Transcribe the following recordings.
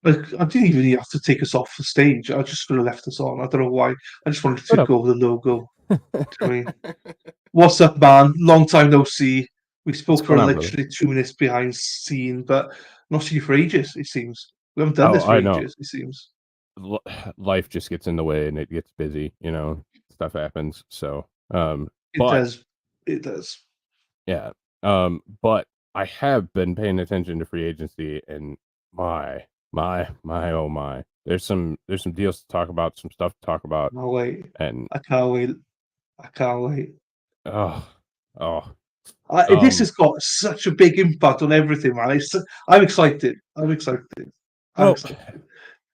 Like, I didn't even have to take us off the stage. I just could have left us on. I don't know why. I just wanted to What up? go over the logo. I mean, what's up, man? Long time no see. We What's spoke for going on, brother? literally 2 minutes behind scene, but not see you for ages. It seems we haven't done Oh, this for I know. ages. It seems L- Life just gets in the way and it gets busy, stuff happens. So, it but does. It does. yeah, but I have been paying attention to free agency and my, oh my, there's some deals to talk about, some stuff to talk about, No wait. and I can't wait. I can't wait. oh, oh, This um, has got such a big impact on everything, man. I'm excited. I'm excited. I'm well, excited.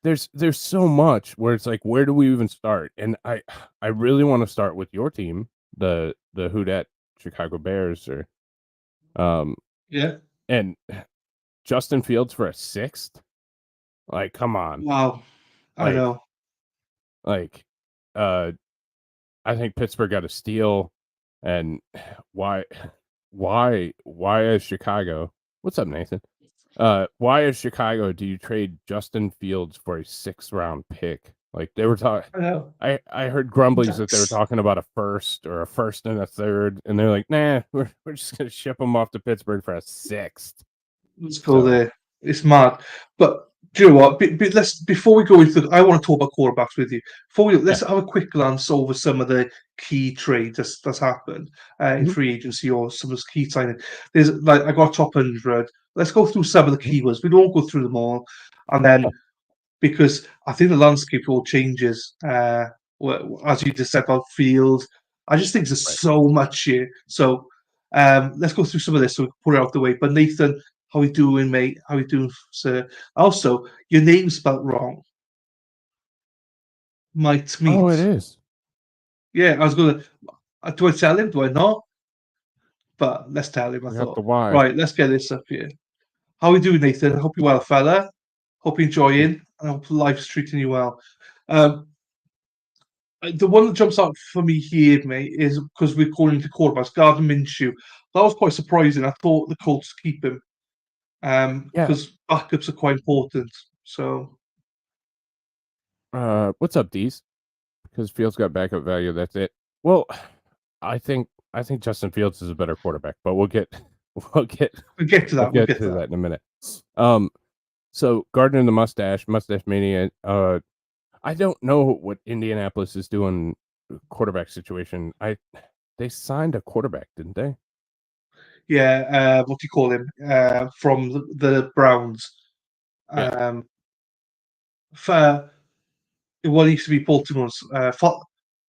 there's so much where it's like, where do we even start? And I really want to start with your team, the Who Dat Chicago Bears, or um, Yeah. and Justin Fields for a sixth. Like, come on, Wow. I like, know. like, uh, I think Pittsburgh got a steal, and why, why is Chicago? What's up, Nathan? Why is Chicago? Do you trade Justin Fields for a sixth-round pick? Like they were talking. I know. I heard grumblings that they were That's talking about a first or a first and a third, and they're like, nah, we're just gonna ship them off to Pittsburgh for a sixth. Let's go So there. It's mad. But do you know what? Let's before we go into. I want to talk about quarterbacks with you. yeah. Let's have a quick glance over some of the key trades that's happened in Mhm. free agency or some of the key signing. There's like I got top 100. Let's go through some of the Mhm. keywords. We don't go through them all, and then because I think the landscape all changes. As you just said about Field, I just think there's Right. so much here. So let's go through some of this so we can put it out the way. But Nathan, how we doing, mate? How we doing, sir? Also, your name's spelled wrong. Might Oh, it meet. is. Yeah, I was gonna. Do I tell him? Do I not? But let's tell him. I We got thought. the Y. Right, let's get this up here. How we doing, Nathan? Hope you're well, fella. Hope you're Yeah. enjoying. I hope life's treating you well. Um, the one that jumps out for me here, mate, is because we're calling to quarterbacks, Gardner Minshew. That was quite surprising. I thought the Colts keep him Yeah. because backups are quite important. So What's up, D's? Because Fields got backup value. That's it. Well, I think Justin Fields is a better quarterback, but we'll get we'll get to we'll that. We'll get get to to that. that in a minute. Um, so Gardner the Mustache Mania. I don't know what Indianapolis is doing quarterback situation. They signed a quarterback, didn't they? Yeah, what do you call him? From the Browns. Yeah, Um, for what used to be Baltimore's not Falco,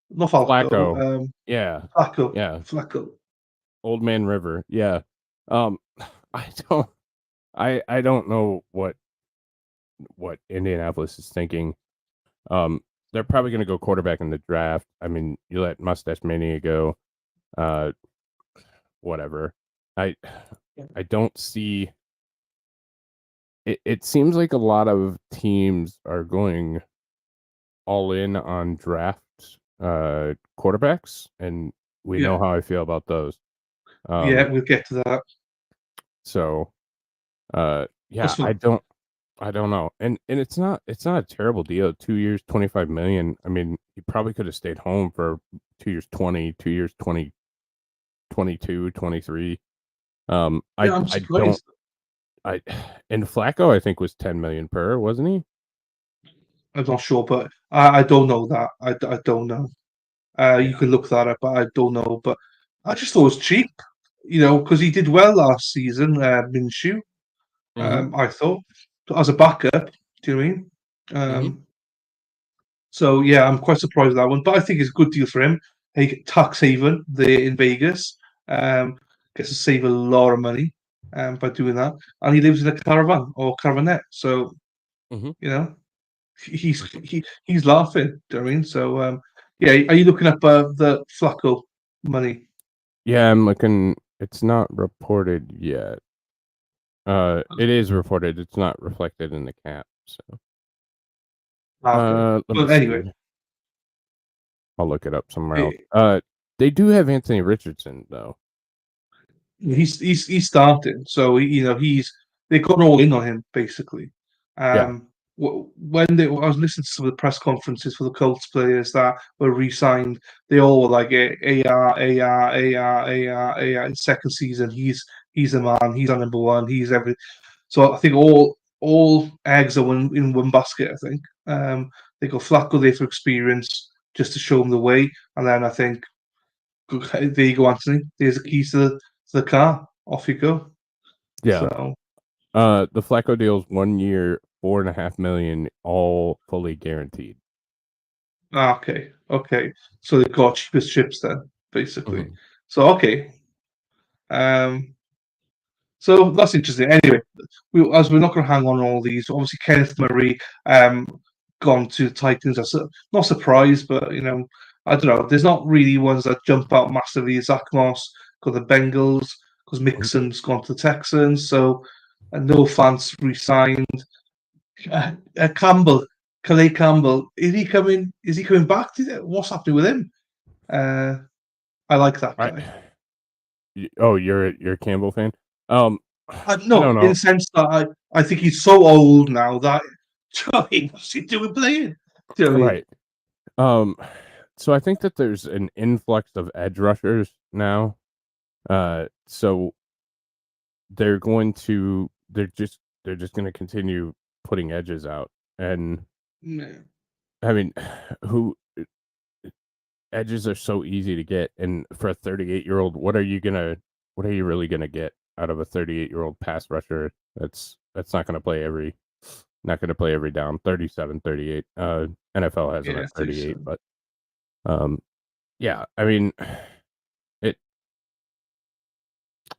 Flacco. Yeah, Flacco. yeah. Flacco. Old Man River. Yeah. Um, I don't. I don't know what Indianapolis is thinking. Um, they're probably going to go quarterback in the draft. I mean, you let Mustache Mania go. Uh, whatever. I I don't see it. It seems like a lot of teams are going all in on draft quarterbacks, and we know Yeah, how I feel about those. yeah, Um, we'll get to that. so yeah, That's what, I don't know. And it's not a terrible deal. 2 years, 25 million. I mean, he probably could have stayed home for 2 years, 20, 2 years, 20, 22, 23. yeah, I'm I don't surprised. I and Flacco I think was 10 million per, wasn't he? I'm not sure, but I don't know that. I don't know. You Yeah. can look that up, but I don't know. But I just thought it was cheap, because he did well last season, Minshew. Mhm. I thought as a backup. Do you know what I mean? Mhm. So yeah, I'm quite surprised with that one, but I think it's a good deal for him. He tax haven there in Vegas. Gets to save a lot of money by doing that, and he lives in a caravan or caravanette. So Mhm. you know he's laughing. Do you know what I mean? So yeah, are you looking up the Flacco money? Yeah, I'm looking. It's not reported yet. It is reported. It's not reflected in the cap. So, Okay, let me but anyway, see. I'll look it up somewhere else. eh, They do have Anthony Richardson though. he's starting. So he's they got all in on him basically. Yeah. Um, I was listening to some of the press conferences for the Colts players that were re-signed, they all were like AR, AR, AR, AR, AR. Second season, he's the man. He's our number one. He's every. So I think all eggs are in one basket. I think they got Flacco there for experience, just to show them the way, and then I think there you go, Anthony. There's the keys to the car. Off you go. Yeah. So the Flacco deal's 1 year, $4.5 million, all fully guaranteed. okay. So they've got cheapest chips then, basically. Mhm. So okay. So that's interesting. Anyway, as we're not going to hang on all these, obviously Kenneth Murray gone to the Titans. That's not surprised, but I don't know. There's not really ones that jump out massively. Zach Moss got the Bengals because Mixon's gone to the Texans. So no fans re-signed. Campbell, Calais Campbell, is he coming? Is he coming back? What's happening with him? I like that guy. You're a Campbell fan? No, I don't know. in the sense that I think he's so old now that what's he doing playing? Do you know what I mean? Right. So I think that there's an influx of edge rushers now. So they're just going to continue putting edges out, and Yeah. I mean, edges are so easy to get, and for a 38-year-old, what are you really gonna get out of a 38-year-old pass rusher that's not gonna play every down? 37, 38. NFL has him at 38, but yeah, I mean,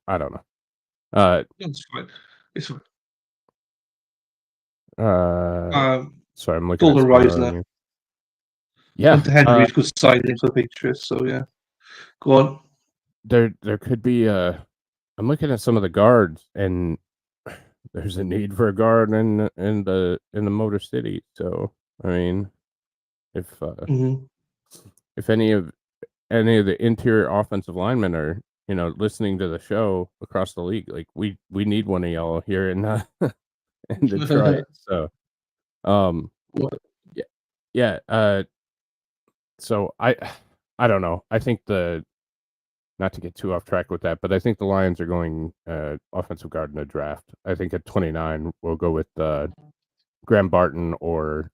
I don't know. It's fine. It's fine. Sorry, I'm looking at Golden Reisner. Yeah, Hunter Henry's good signing for the Patriots. So yeah, go on. There could be I'm looking at some of the guards, and there's a need for a guard in the Motor City. So I mean, if any of the interior offensive linemen are listening to the show across the league, like we need one of y'all here in in Detroit. So yeah. So I don't know. I think not to get too off track with that, but I think the Lions are going offensive guard in the draft. I think at 29 we'll go with Graham Barton or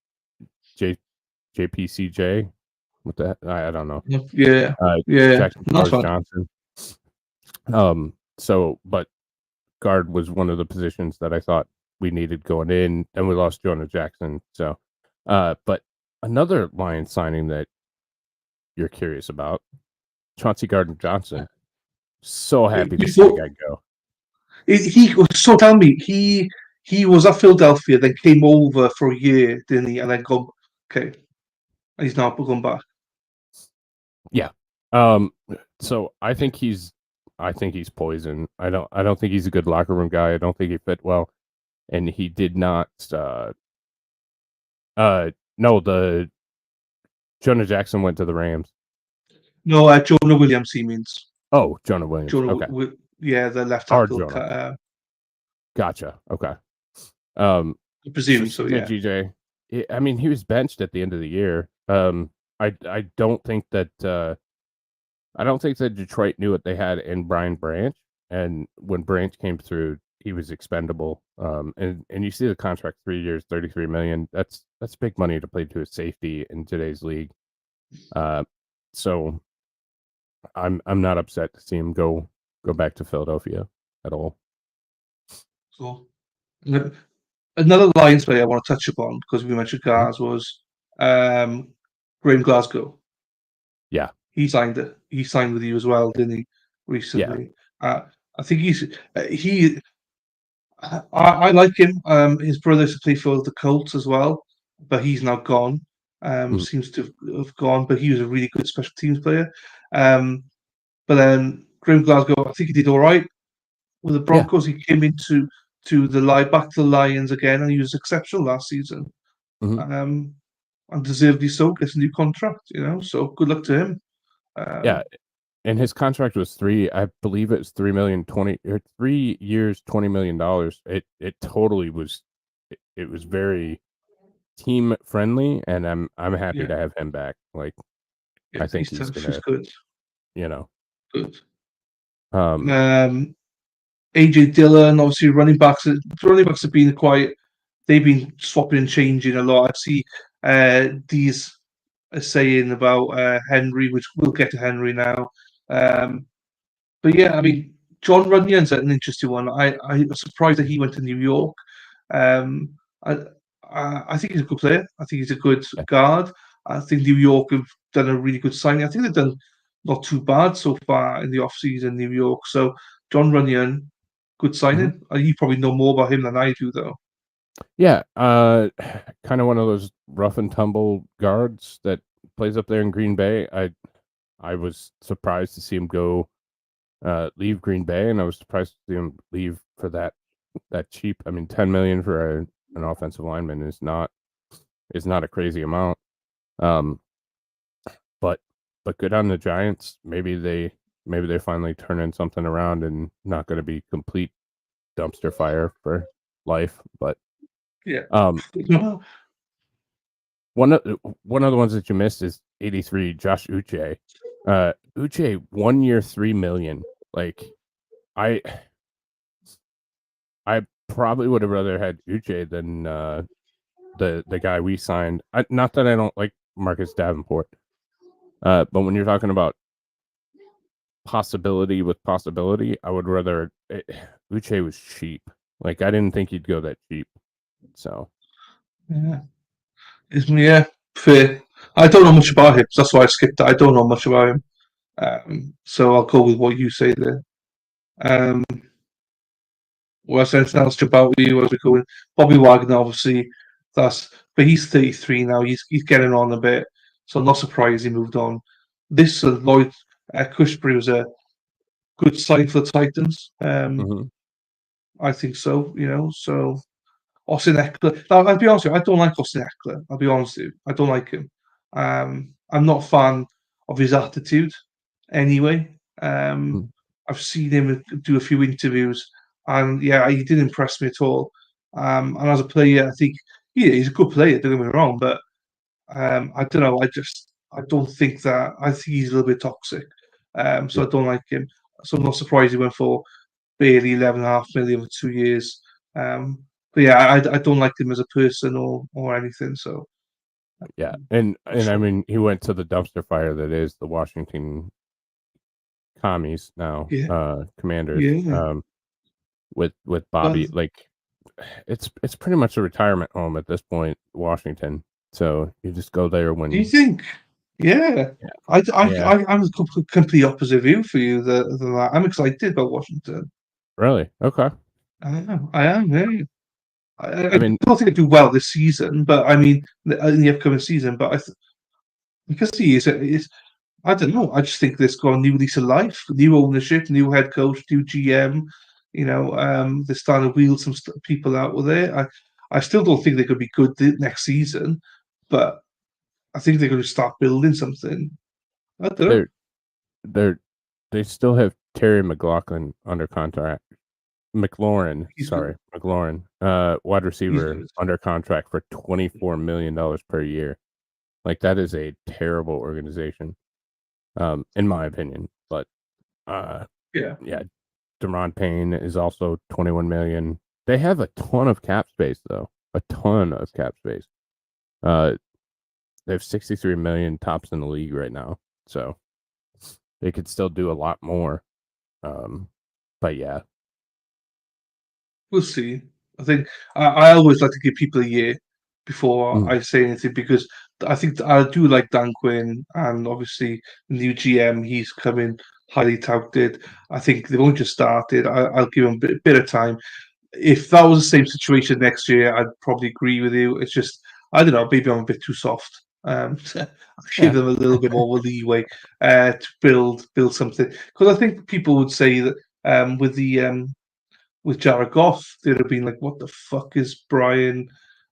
JPCJ. What that? I don't know. Yeah. Jackson Johnson. So, but guard was one of the positions that I thought we needed going in, and we lost Jonah Jackson. So, but another Lions signing that you're curious about, Chauncey Gardner-Johnson. So happy to see the guy go. So tell me, he was at Philadelphia, then came over for a year, didn't he? And then okay, and he's now gone back. Yeah. So I think he's poison. I don't think he's a good locker room guy. I don't think he fit well, and he did not. No, the Jonah Jackson went to the Rams. No, Jonah Williams. He means. Oh, Jonah Williams. Okay. The left tackle. Gotcha. Okay. I presume so. Yeah. GJ. I mean, he was benched at the end of the year. I don't think that Detroit knew what they had in Brian Branch, and when Branch came through, he was expendable. And you see the contract, 3 years, $33 million. That's big money to play to a safety in today's league. So I'm not upset to see him go back to Philadelphia at all. Cool. Another Lions player I want to touch upon, because we mentioned Gaz, was Graham Glasgow. Yeah. He signed with you as well, didn't he? Recently. Yeah. I think I like him. His brother used to play for the Colts as well, but he's now gone. Seems to have gone, but he was a really good special teams player. But then Graham Glasgow, I think he did all right with the Broncos. Yeah. He came into back to the Lions again, and he was exceptional last season. And deservedly so, gets a new contract. So good luck to him. Yeah, and his contract was I believe it was 3 years, $20 million. It totally was. It was very team friendly, and I'm happy Yeah. to have him back. Like, Yeah, I think he's tough. He's gonna, good. you know, Good. um, AJ Dillon, obviously running backs have been quite. They've been swapping and changing a lot. I see these are saying about Henry, which we'll get to Henry now. But yeah, I mean, John Runyon's an interesting one. I was surprised that he went to New York. Um, I, I think he's a good player. I think he's a good yeah. guard. I think New York have done a really good signing. I think they've done not too bad so far in the offseason, New York. So John Runyon, good signing. You probably know more about him than I do, though. Yeah, kind of one of those rough and tumble guards that plays up there in Green Bay. I was surprised to see him go leave Green Bay, and I was surprised to see him leave for that cheap. I mean, 10 million for an offensive lineman is not a crazy amount. But good on the Giants. Maybe they finally turn in something around and not going to be complete dumpster fire for life. But Yeah. one of the ones that you missed is 83, Josh Uche. Uche 1 year, $3 million. Like, I probably would have rather had Uche than the guy we signed. Not that I don't like Marcus Davenport, but when you're talking about possibility with possibility, I would rather Uche was cheap. Like, I didn't think he'd go that cheap. So yeah, fair. I don't know much about him, so that's why I skipped it. I don't know much about him. So I'll go with what you say there. What's anything else about you as we go in? Bobby Wagner, obviously, but he's 33 now. He's getting on a bit, so I'm not surprised he moved on. This Lloyd Cushbury was a good sign for the Titans. I think so. So Austin Eckler. Now, I'll be honest with you, I don't like Austin Eckler. I'll be honest with you, I don't like him. I'm not a fan of his attitude. Anyway, I've seen him do a few interviews, and yeah, he didn't impress me at all. And as a player, I think he's a good player. Don't get me wrong, but I don't know. I don't think that. I think he's a little bit toxic. So I don't like him. So I'm not surprised he went for barely 11.5 million for 2 years. But yeah, I don't like him as a person or anything. So yeah, and I mean, he went to the dumpster fire that is the Washington Commies now, Commanders. Yeah. With Bobby, Well, like, it's pretty much a retirement home at this point, Washington. So you just go there when do you think? Yeah. I'm the complete opposite view for you than that. I'm excited about Washington. Really? Okay. I am. Yeah. I I mean, don't think they do well this season, but I mean, in the upcoming season. But because he is, I don't know. I just think this got a new lease of life, new ownership, new head coach, new GM. They're starting to wheel some people out with it. I still don't think they could be good next season, but I think they're going to start building something. I don't know. they still have Terry McLaurin under contract. McLaurin, wide receiver under contract for $24 million per year. Like, that is a terrible organization, in my opinion. But yeah, Deron Payne is also 21 million. They have a ton of cap space, though. A ton of cap space. They have 63 million tops in the league right now, so they could still do a lot more. But yeah, we'll see. I think I always like to give people a year before Mm. I say anything because I think I do like Dan Quinn and obviously the new GM. He's coming highly touted. I think they've only just started. I'll give them a bit of time. If that was the same situation next year, I'd probably agree with you. It's just I don't know. Maybe I'm a bit too soft. I'll give them a little bit more leeway to build something because I think people would say that with Jared Goff, they'd have been like, "What the fuck is Brian,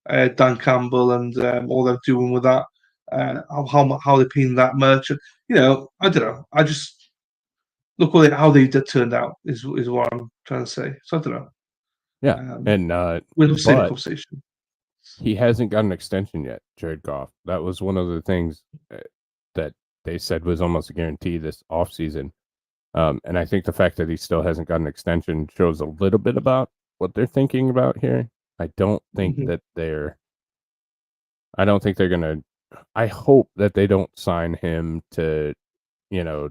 Dan Campbell, and all they're doing with that? How they're paying that much?" And, I don't know. I just look how they turned out is what I'm trying to say. So I don't know. yeah, and We'll have the same but conversation. he hasn't got an extension yet, Jared Goff. That was one of the things that they said was almost a guarantee this offseason. And I think the fact that he still hasn't got an extension shows a little bit about what they're thinking about here. I don't think Mhm. that I don't think they're going to. I hope that they don't sign him to, you know,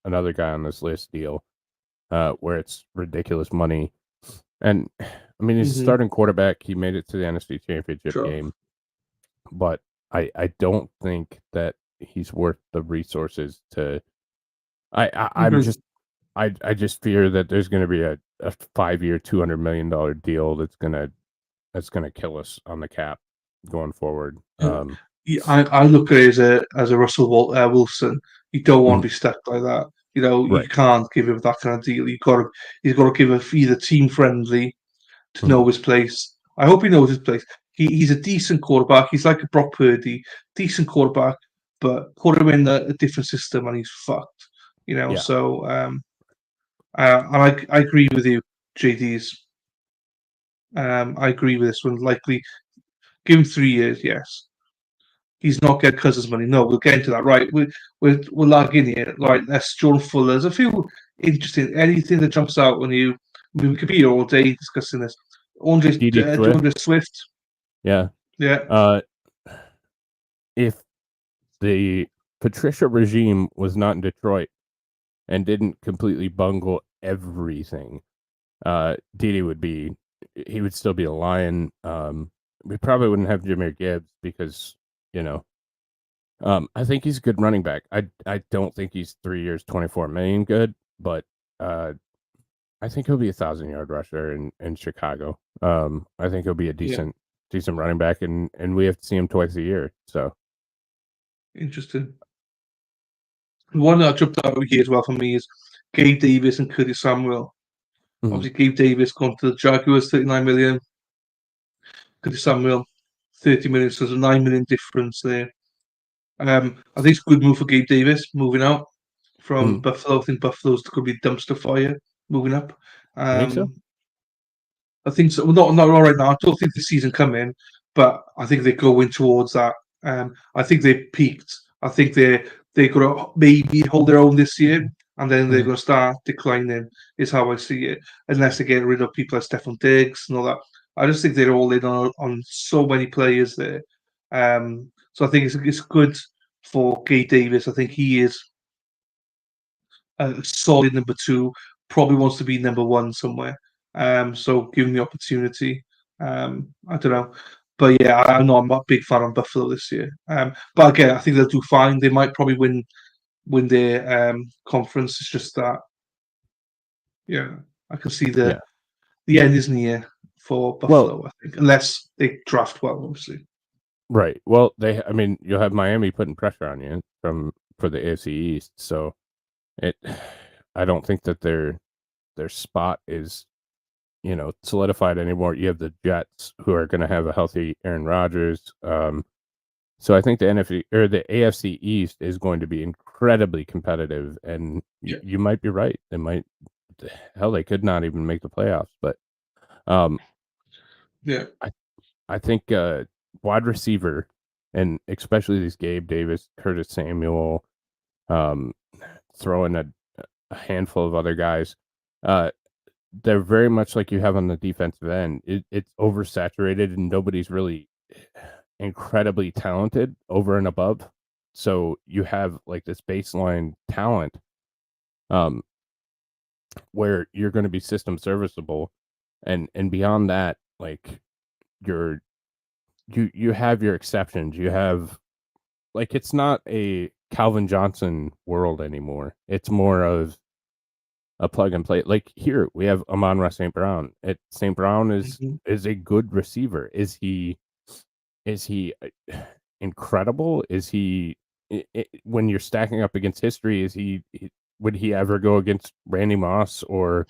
another guy on this list deal where it's ridiculous money. And I mean, he's a Mhm. starting quarterback. He made it to the NFC Championship Sure. game, but I don't think that he's worth the resources to. I'm Mhm. just I just fear that there's going to be a 5-year, $200 million deal that's gonna kill us on the cap going forward. Yeah, I look at it as a Wilson. You don't want Mhm. to be stuck like that. You know, you Right. can't give him that kind of deal. He's got to give it either team friendly to Mhm. know his place. I hope he knows his place. He's a decent quarterback. He's like a Brock Purdy, decent quarterback, but put him in a different system and he's fucked. You know, Yeah. so and I agree with you, JD's. I agree with this one. Likely give him 3 years, yes. He's not getting Cousins money. No, we'll get into that. Right, we're lagging here. Right, that's Jordan Fuller. There's a few interesting. Anything that jumps out when you. I mean, we could be here all day discussing this. DD Swift. DeAndre Swift. Yeah. Yeah, Uh, if the Patricia regime was not in Detroit and didn't completely bungle everything, Didi he would still be a Lion. We probably wouldn't have Jahmyr Gibbs because, you know, I think he's a good running back. I don't think he's 3 years, 24 million good, but uh, I think he'll be a 1,000-yard rusher in Chicago. I think he'll be a yeah, decent running back, and we have to see him twice a year. So interesting. The one that jumped out here as well for me is Gabe Davis and Curtis Samuel. mhm. Obviously, Gabe Davis gone to the Jaguars, 39 million. Curtis Samuel, 30 million. So there's a 9 million difference there. I think it's a good move for Gabe Davis moving out from Mhm. Buffalo. I think Buffalo's could be dumpster fire moving up. You think so? Um, I think so. Well, not right now. I don't think the season coming, but I think they're going towards that. I think they peaked. I think they're going to maybe hold their own this year, and then they're Mhm. going to start declining. Is how I see it. Unless they get rid of people like Stephon Diggs and all that. I just think they're all in on so many players there. So I think it's good for Gabe Davis. I think he is a solid number two. Probably wants to be number one somewhere. So give him the opportunity. I don't know, but yeah, I know I'm not a big fan of Buffalo this year. But again, I think they'll do fine. They might probably win their conference. It's just that, yeah, I can see Yeah. the end is near for Well, Buffalo. I think unless they draft well, obviously. right. Well, I mean, you'll have Miami putting pressure on you for the AFC East. So it, I don't think that their spot is, solidified anymore. You have the Jets who are going to have a healthy Aaron Rodgers. So I think the NFC or the AFC East is going to be incredibly competitive, and Yeah, you might be right. They could not even make the playoffs. But um, yeah, I I think wide receiver, and especially these Gabe Davis, Curtis Samuel, um, throwing a handful of other guys. Uh, they're very much like you have on the defensive end. It's oversaturated, and nobody's really incredibly talented over and above. So you have like this baseline talent, um, where you're going to be system serviceable, and beyond that, like you're you have your exceptions. You have like it's not a Calvin Johnson world anymore. It's more of a plug and play. Like here, we have Amon-Ra St. Brown. St. Brown hmm is a good receiver. Is he incredible? Is he when you're stacking up against history? Would he ever go against Randy Moss or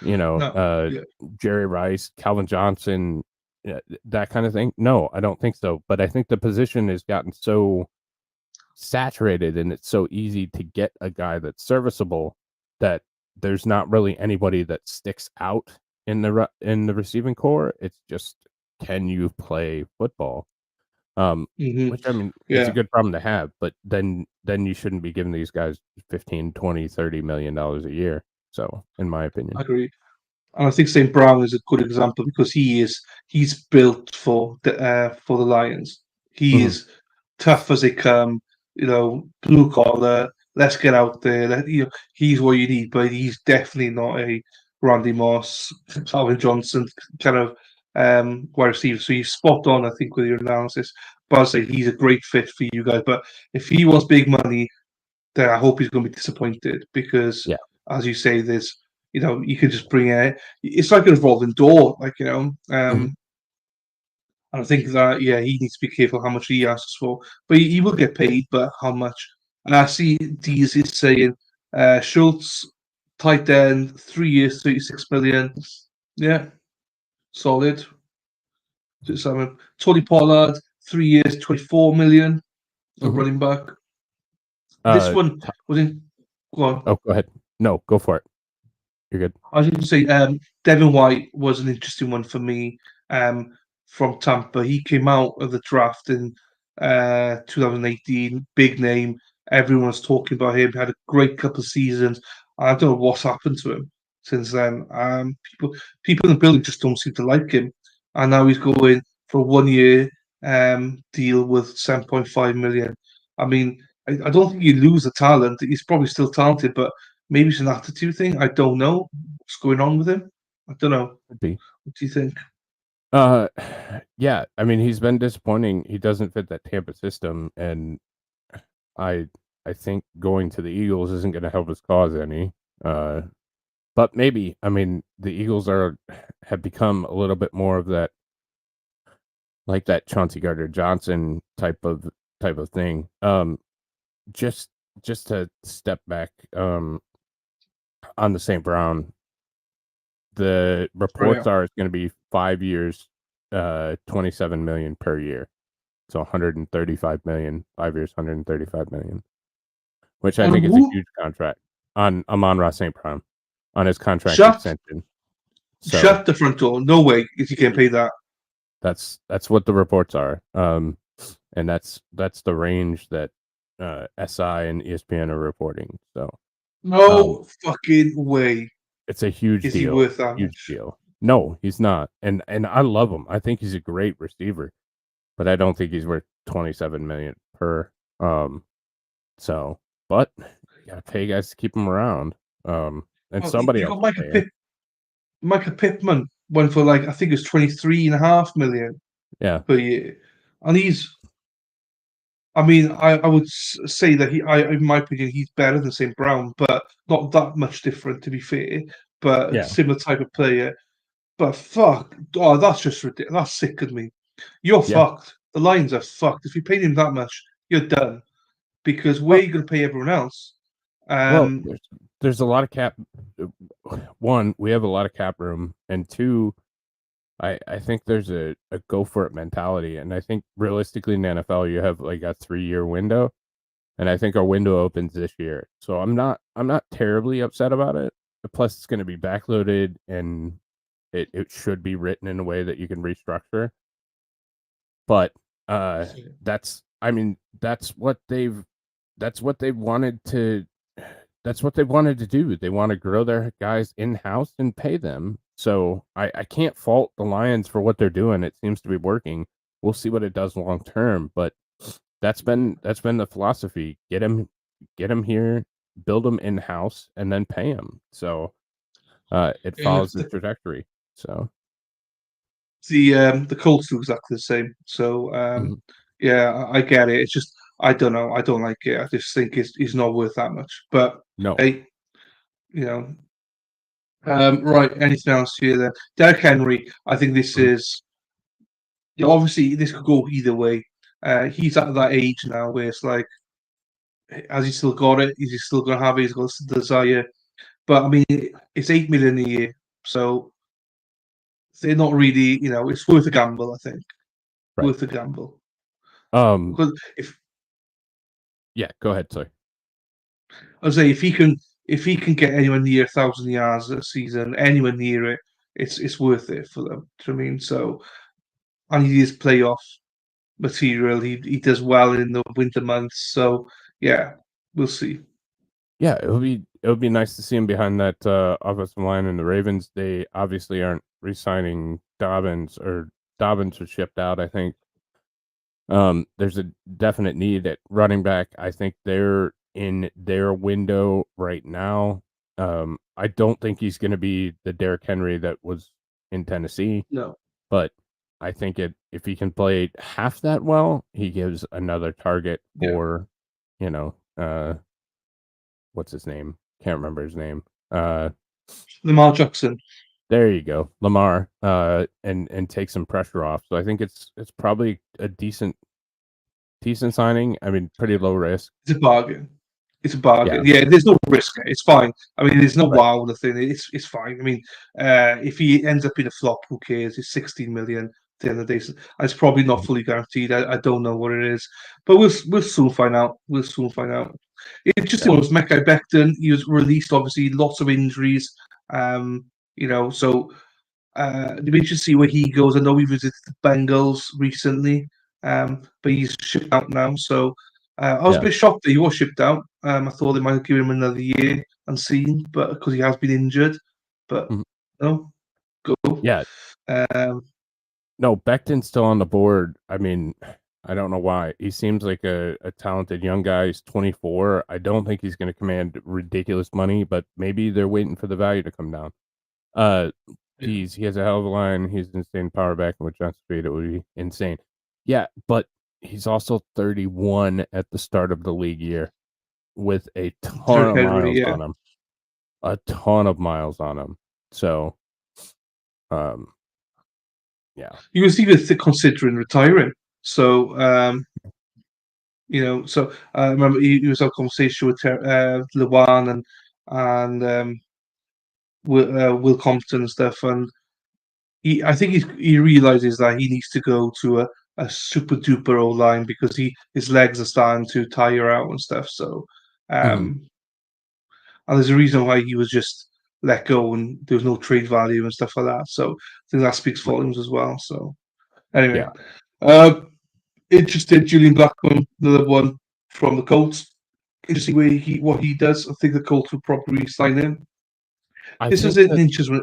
no, yeah, Jerry Rice, Calvin Johnson, that kind of thing? No, I don't think so. But I think the position has gotten so saturated and it's so easy to get a guy that's serviceable that there's not really anybody that sticks out in the receiving core. It's just can you play football? Mhm. Which I mean, it's a Yeah, good problem to have, but then you shouldn't be giving these guys 15, 20, 30 million dollars a year. So, in my I opinion. agree. And I think St. Brown is a good example because he's built for the Lions. He Mhm. is tough as they come, blue collar. Let's get out there. He's what you need, but he's definitely not a Randy Moss, Calvin Johnson kind of wide receiver. So you're spot on, I think, with your analysis. But I say he's a great fit for you guys. But if he wants big money, then I hope he's going to be disappointed because, Yeah. as you say, you can just bring it. It's like a revolving door, Mhm. And I think that he needs to be careful how much he asks for, but he will get paid. But how much? And I see Dees is saying Schultz, tight end, 3 years, 36 million. Yeah, solid. Tony Pollard, 3 years, 24 million for Mhm. running back. This Uh, one t was in. Go on. Oh, go ahead. No, go for it. You're good. I was going to say Devin White was an interesting one for me from Tampa. He came out of the draft in 2018, big name. Everyone was talking about him. Had a great couple of seasons. I don't know what's happened to him since then. People in the building just don't seem to like him, and now he's going for a 1 year deal with 7.5 million. I mean, I don't think you lose the talent. He's probably still talented, but maybe it's an attitude thing. I don't know what's going on with him. I don't know. Could be. What do you think? Uh, yeah, I mean, he's been disappointing. He doesn't fit that Tampa system, and I I think going to the Eagles isn't gonna help his cause any. Uh, but maybe. I mean, the Eagles have become a little bit more of that, like that Chauncey Gardner-Johnson type of thing. Just to step back, on the St. Brown, the Right. reports are it's gonna be 5 years, 27 million per year. So 135 million, 5 years, 135 million, which I On think is a who? huge contract on Amon-Ra St. Brown on his contract Shut extension. So shut the front door. No way is he getting paid that. that's what the reports are. And that's the range that SI and ESPN are reporting. So um, No fucking way it's a huge is he deal. worth that Huge much. deal. No, he's not. And I love him. I think he's a great receiver, but I don't think he's worth 27 million per. So, but you gotta pay guys to keep him around. And Oh, somebody you else got will pay him. Micah Pittman went for I think it was 23.5 million Yeah, per year, and he's. I mean, I would say that in my opinion, he's better than St. Brown, but not that much different to be fair. But yeah. similar type of player. But fuck, oh, that's just ridiculous. That's sick of me. You're Yeah. fucked. The Lions are fucked. If you pay him that much, you're done. Because where Well, are you going to pay everyone else? well, there's a lot of cap. One, we have a lot of cap room, and two, I think there's a go for it mentality, and I think realistically in the NFL you have like a 3-year window, and I think our window opens this year, so I'm not terribly upset about it. Plus, it's going to be backloaded, and it should be written in a way that you can restructure. But that's I mean that's what they've wanted to that's what they wanted to do. They want to grow their guys in house and pay them. So I can't fault the Lions for what they're doing. It seems to be working. We'll see what it does long term, but that's been the philosophy. Get him here, build them in house, and then pay them. So it Yeah, follows the trajectory. So the Colts do exactly the same. So mhm. yeah, I get it. It's just I don't know. I don't like it. I just think it's not worth that much. But No. hey, you know, right. Anything else here? Then Derrick Henry. I think this Mhm. is obviously this could go either way. He's at that age now where it's like, has he still got it? Is he still going to have it? He's got the desire. But I mean, it's 8 million a year, so they're not really. It's worth a gamble. I think Right. worth a gamble Um because if yeah, go ahead, sorry. I say if he can get anywhere near 1,000 yards a season, anywhere near it, it's worth it for them. Do you know what I mean? So and he is playoff material. He does well in the winter months. So yeah, we'll see. Yeah, it would be nice to see him behind that offensive line in the Ravens. They obviously aren't re-signing Dobbins, or Dobbins was shipped out, I think. There's a definite need at running back. I think they're in their window right now. I don't think he's going to be the Derrick Henry that was in Tennessee, No, but I think if he can play half that well, he gives another target yeah, for, you know, what's his name? Can't remember his name. Lamar Jackson. There you go, Lamar. And take some pressure off. So I think it's probably a decent signing. I mean, pretty low risk. It's a bargain. It's a Yeah, bargain. Yeah, there's no risk. It's fine. I mean, there's no right. wow on the thing. It's fine. I mean, if he ends up in a flop, who cares? It's 16 million at the end of the day. So it's probably not fully guaranteed. I don't know what it is, but we'll soon find out. We'll soon find out. It just Yeah. was Mekhi Becton. He was released, obviously, lots of injuries. So it'll be interesting to see where he goes. I know he visited the Bengals recently, but he's shipped out now. So I was a Yeah. bit shocked that he was shipped out. I thought they might have given him another year unseen, but because he has been injured. But Mhm. no, go. Yeah. Um, No, Becton's still on the board. I mean, I don't know why. He seems like a talented young guy. He's 24. I don't think he's going to command ridiculous money, but maybe they're waiting for the value to come down. yeah. He has a hell of a line. He's insane power back, and with John Speed, it would be insane. Yeah, but he's also 31 at the start of the league year with a ton Derrick of Henry, miles yeah. on him. A ton of miles on him. So, yeah. He was even considering retiring. So so I remember he was on conversation with Lewan and Will Compton and stuff, and I think he realizes that he needs to go to a super duper O line because his legs are starting to tire out and stuff. So, Mhm. and there's a reason why he was just let go and there was no trade value and stuff like that. So I think that speaks volumes as well. So anyway, Yeah. uh, interested Julian Blackman, another one from the Colts. Interesting what he does. I think the Colts will probably sign him. I This is think an that interesting.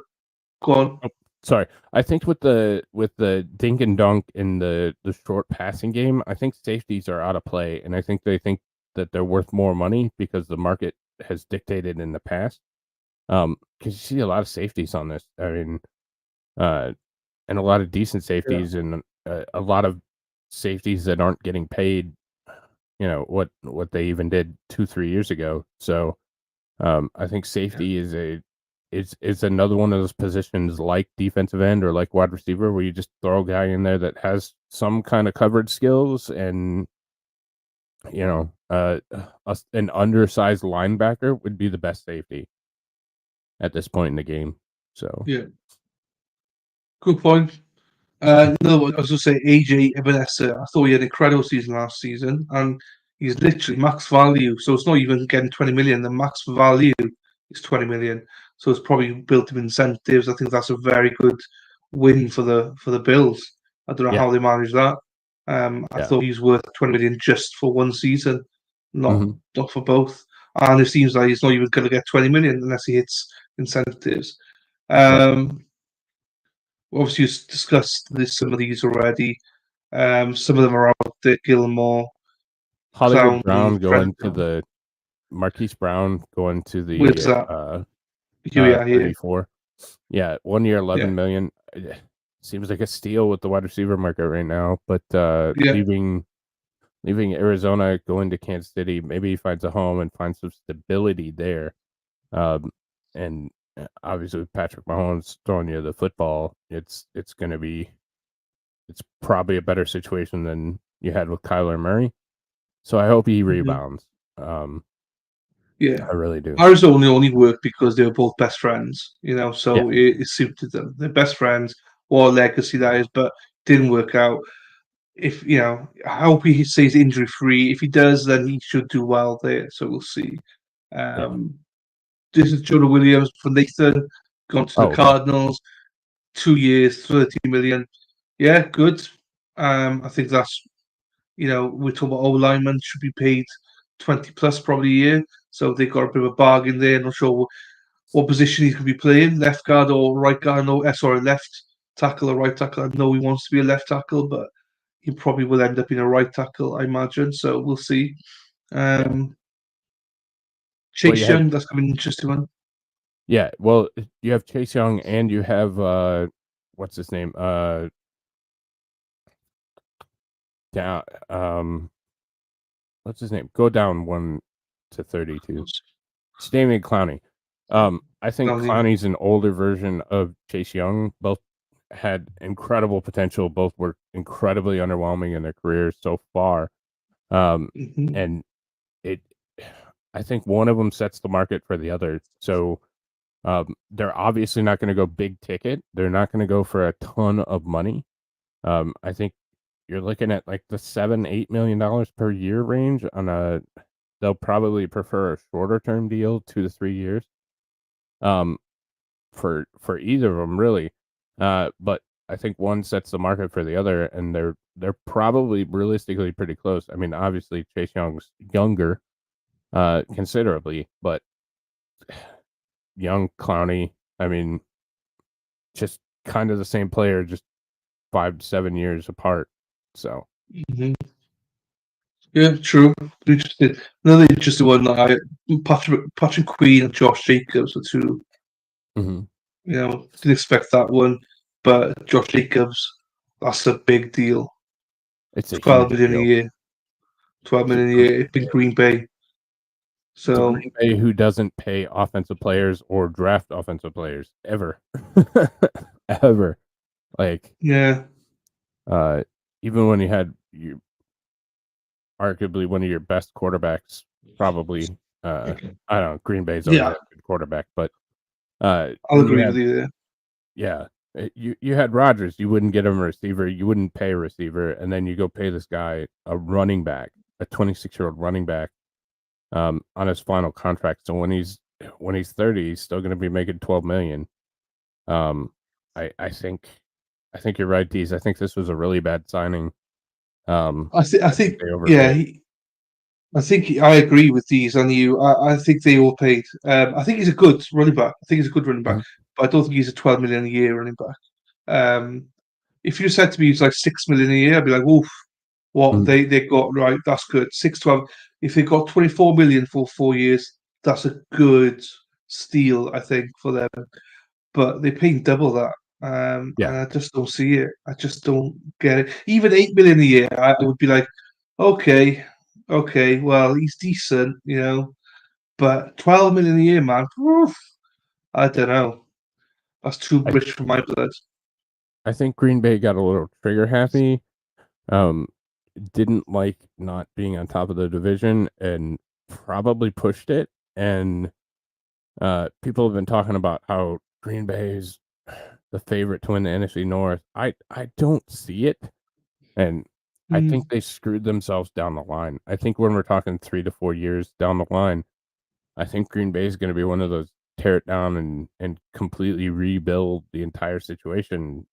Go on. oh, sorry. I think with the dink and dunk in the short passing game, I think safeties are out of play, and I think they think that they're worth more money because the market has dictated in the past. Because you see a lot of safeties on this. I mean, uh, and a lot of decent Yeah. safeties, and a lot of safeties that aren't getting paid. What they even did 2-3 years ago. So I think Yeah. safety is another one of those positions like defensive end or like wide receiver where you just throw a guy in there that has some kind of coverage skills, and an undersized linebacker would be the best safety at this point in the game. So Yeah. Good point. Another one, I was going to say AJ Ebenezer. I thought he had an incredible season last season, and he's literally max value. So it's not even getting 20 million. The max value is 20 million. So it's probably built in incentives. I think that's a very good win for the Bills. I don't know yeah, how they managed that. I yeah, thought he was worth 20 million just for one season, not hmm not for both. And it seems like he's not even going to get 20 million unless he hits incentives. right. Um, Obviously, you discussed some of these already. Some of them are out there: Gilmore, Hollywood Clowney, Brown going to Trenton. the Marquise Brown going to Where's the that? Here we are. Here. 34. Yeah, 1 year, Yeah. 11 million. Seems like a steal with the wide receiver market right now. But Yeah. leaving Arizona, going to Kansas City, maybe he finds a home and finds some stability there. And obviously with Patrick Mahomes throwing you the football, it's probably a better situation than you had with Kyler Murray. So I hope he Mhm. rebounds. Yeah. I really do. Arizona only worked because they were both best friends, Yeah, so it suited them. They're best friends, what a legacy that is, but didn't work out. If I hope he stays injury free. If he does, then he should do well there. So we'll see. yeah. Um, this is Jonah Williams for Nathan, gone to the Oh, okay. Cardinals, 2 years, 30 million. Yeah, good. I think that's we're talking about old linemen should be paid 20 plus probably a year. So they got a bit of a bargain there. Not sure what position he's going to be playing, left guard or right guard. No, sorry, left tackle or right tackle. I know he wants to be a left tackle, but he probably will end up in a right tackle, I imagine. So we'll see. Yeah. Well, you Chase had Young, that's going to be an interesting one. yeah. Well, you have Chase Young and you have what's his name? Down what's his name? Go down 1 to 32. It's Damian Clowney. I think Clowney. Clowney's an older version of Chase Young. Both had incredible potential. Both were incredibly underwhelming in their careers so far. Mhm. And I think one of them sets the market for the other. So they're obviously not going to go big ticket. They're not going to go for a ton of money. I think you're looking at like the $7-8 million per year range on a. They'll probably prefer a shorter term deal, 2 to 3 years. For either of them really. But I think one sets the market for the other, and they're probably realistically pretty close. I mean, obviously Chase Young's younger, considerably, but young Clowney, I mean, just kind of the same player, just 5 to 7 years apart. So Mhm. Yeah, true. Interesting. Another interesting one that Patrick Queen and Josh Jacobs are two. mhm. Didn't expect that one, but Josh Jacobs, that's a big deal. It's a 12 huge million a deal. year. 12 It's a million a great year in deal. Green Bay. It's a So Green Bay who doesn't pay offensive players or draft offensive players ever, ever. Like yeah, even when you had arguably one of your best quarterbacks, probably. I don't know. Green Bay's always yeah, had a good quarterback, but I'll when you agree with had you there. yeah, you had Rodgers, you wouldn't get him a receiver, you wouldn't pay a receiver, and then you go pay this guy a running back, a 26-year-old running back, on his final contract. So when he's 30, he's still going to be making 12 million. Um, I think you're right, Deez. I think this was a really bad signing. I I think think, they yeah, overpaid. I think I agree with these and you. I think they all paid. I think he's a good running back. I think he's a good running back, Mhm. but I don't think he's a 12 million a year running back. If you said to me he's like 6 million a year, I'd be like, oof, what Mhm. they got right, that's good. 612. If they got 24 million for 4 years, that's a good steal, I think, for them. But they're paying double that. Yeah, And I just don't see it. I just don't get it. Even 8 million a year, I would be like, okay, okay, well, he's decent. But 12 million a year, man, oof, I don't know. That's too I rich for my blood. I think Green Bay got a little trigger happy. Um, didn't like not being on top of the division and probably pushed it. And people have been talking about how Green Bay is the favorite to win the NFC North. I don't see it, and I think Mm, they screwed themselves down the line. I think when we're talking 3 to 4 years down the line, I think Green Bay is going to be one of those tear it down and completely rebuild the entire situation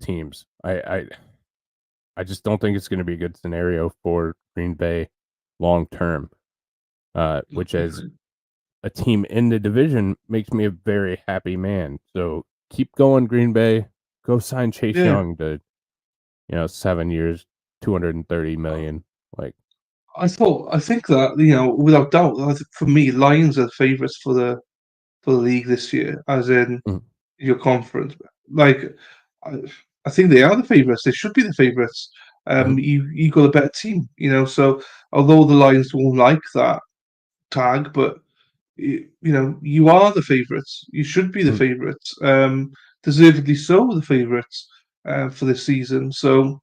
teams. I just don't think it's going to be a good scenario for Green Bay long term. Which as a team in the division makes me a very happy man. So keep going, Green Bay. Go sign Chase yeah. Young to 7 years, 230 million. Like, I think that without doubt, for me, Lions are the favourites for the league this year, as in mm, your conference. Like, I, I think they are the favourites. They should be the favourites. mhm, You got a better team. So although the Lions won't like that tag, but you are the favourites. You should be the mm, favourites. Deservedly so, the favourites for this season. So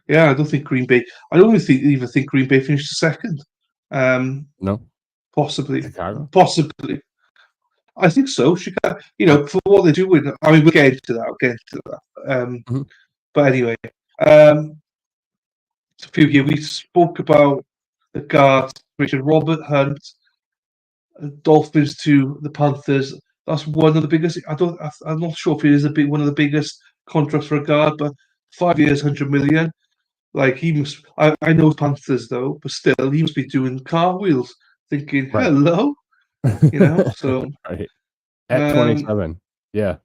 yeah, I don't think Green Bay. I don't even think Green Bay finished second. Um, no, possibly, Chicago. possibly. I think so. Chicago, Oh, for what they're doing. I mean, we'll get into that. We'll get into that. mhm, But anyway, um, a few here we spoke about the guards, Richard Robert Hunt, Dolphins to the Panthers. That's one of the biggest. I'm not sure if it is one of the biggest contracts for a guard, but 5 years, 100 million. Like he must. I know Panthers though, but still, he must be doing cartwheels, thinking, Right. "Hello," So, Right. At um, 27. Yeah.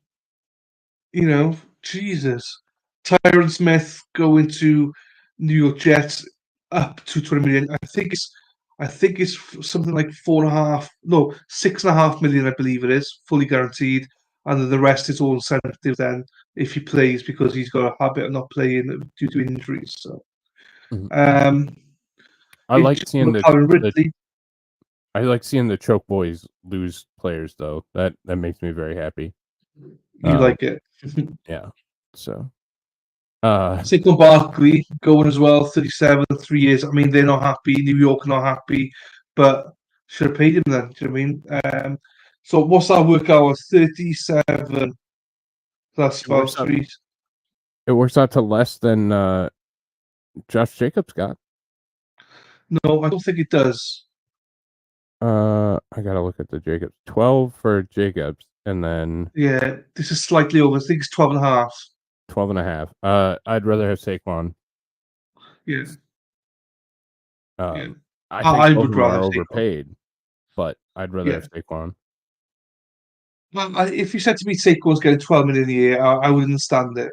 Jesus. Tyron Smith going to New York Jets up to 20 million. I think it's something like 4.5, no, 6.5 million, I believe it is, fully guaranteed. And then the rest is all incentive then if he plays because he's got a habit of not playing due to injuries. So Mhm. um I in like seeing Calvin Ridley, the choke boys lose players though. That makes me very happy. you Um, like it. yeah. So, Saquon Barkley going as well, 37, 3 years. I mean, they're not happy. New York not happy, but should have paid him then. Do you know what I mean? So what's that work out? 37 plus it works about out. three. It works out to less than Josh Jacobs got. No, I don't think it does. I gotta look at the Jacobs. 12 for Jacobs, and then Yeah, this is slightly over. I think it's 12.5. 12.5. I'd rather have Saquon. Yeah, yeah. Um, I think I both of would them rather are Saquon. overpaid, but I'd rather Yeah. have Saquon. Well, if you said to me Saquon's getting 12 million a year, I would understand it.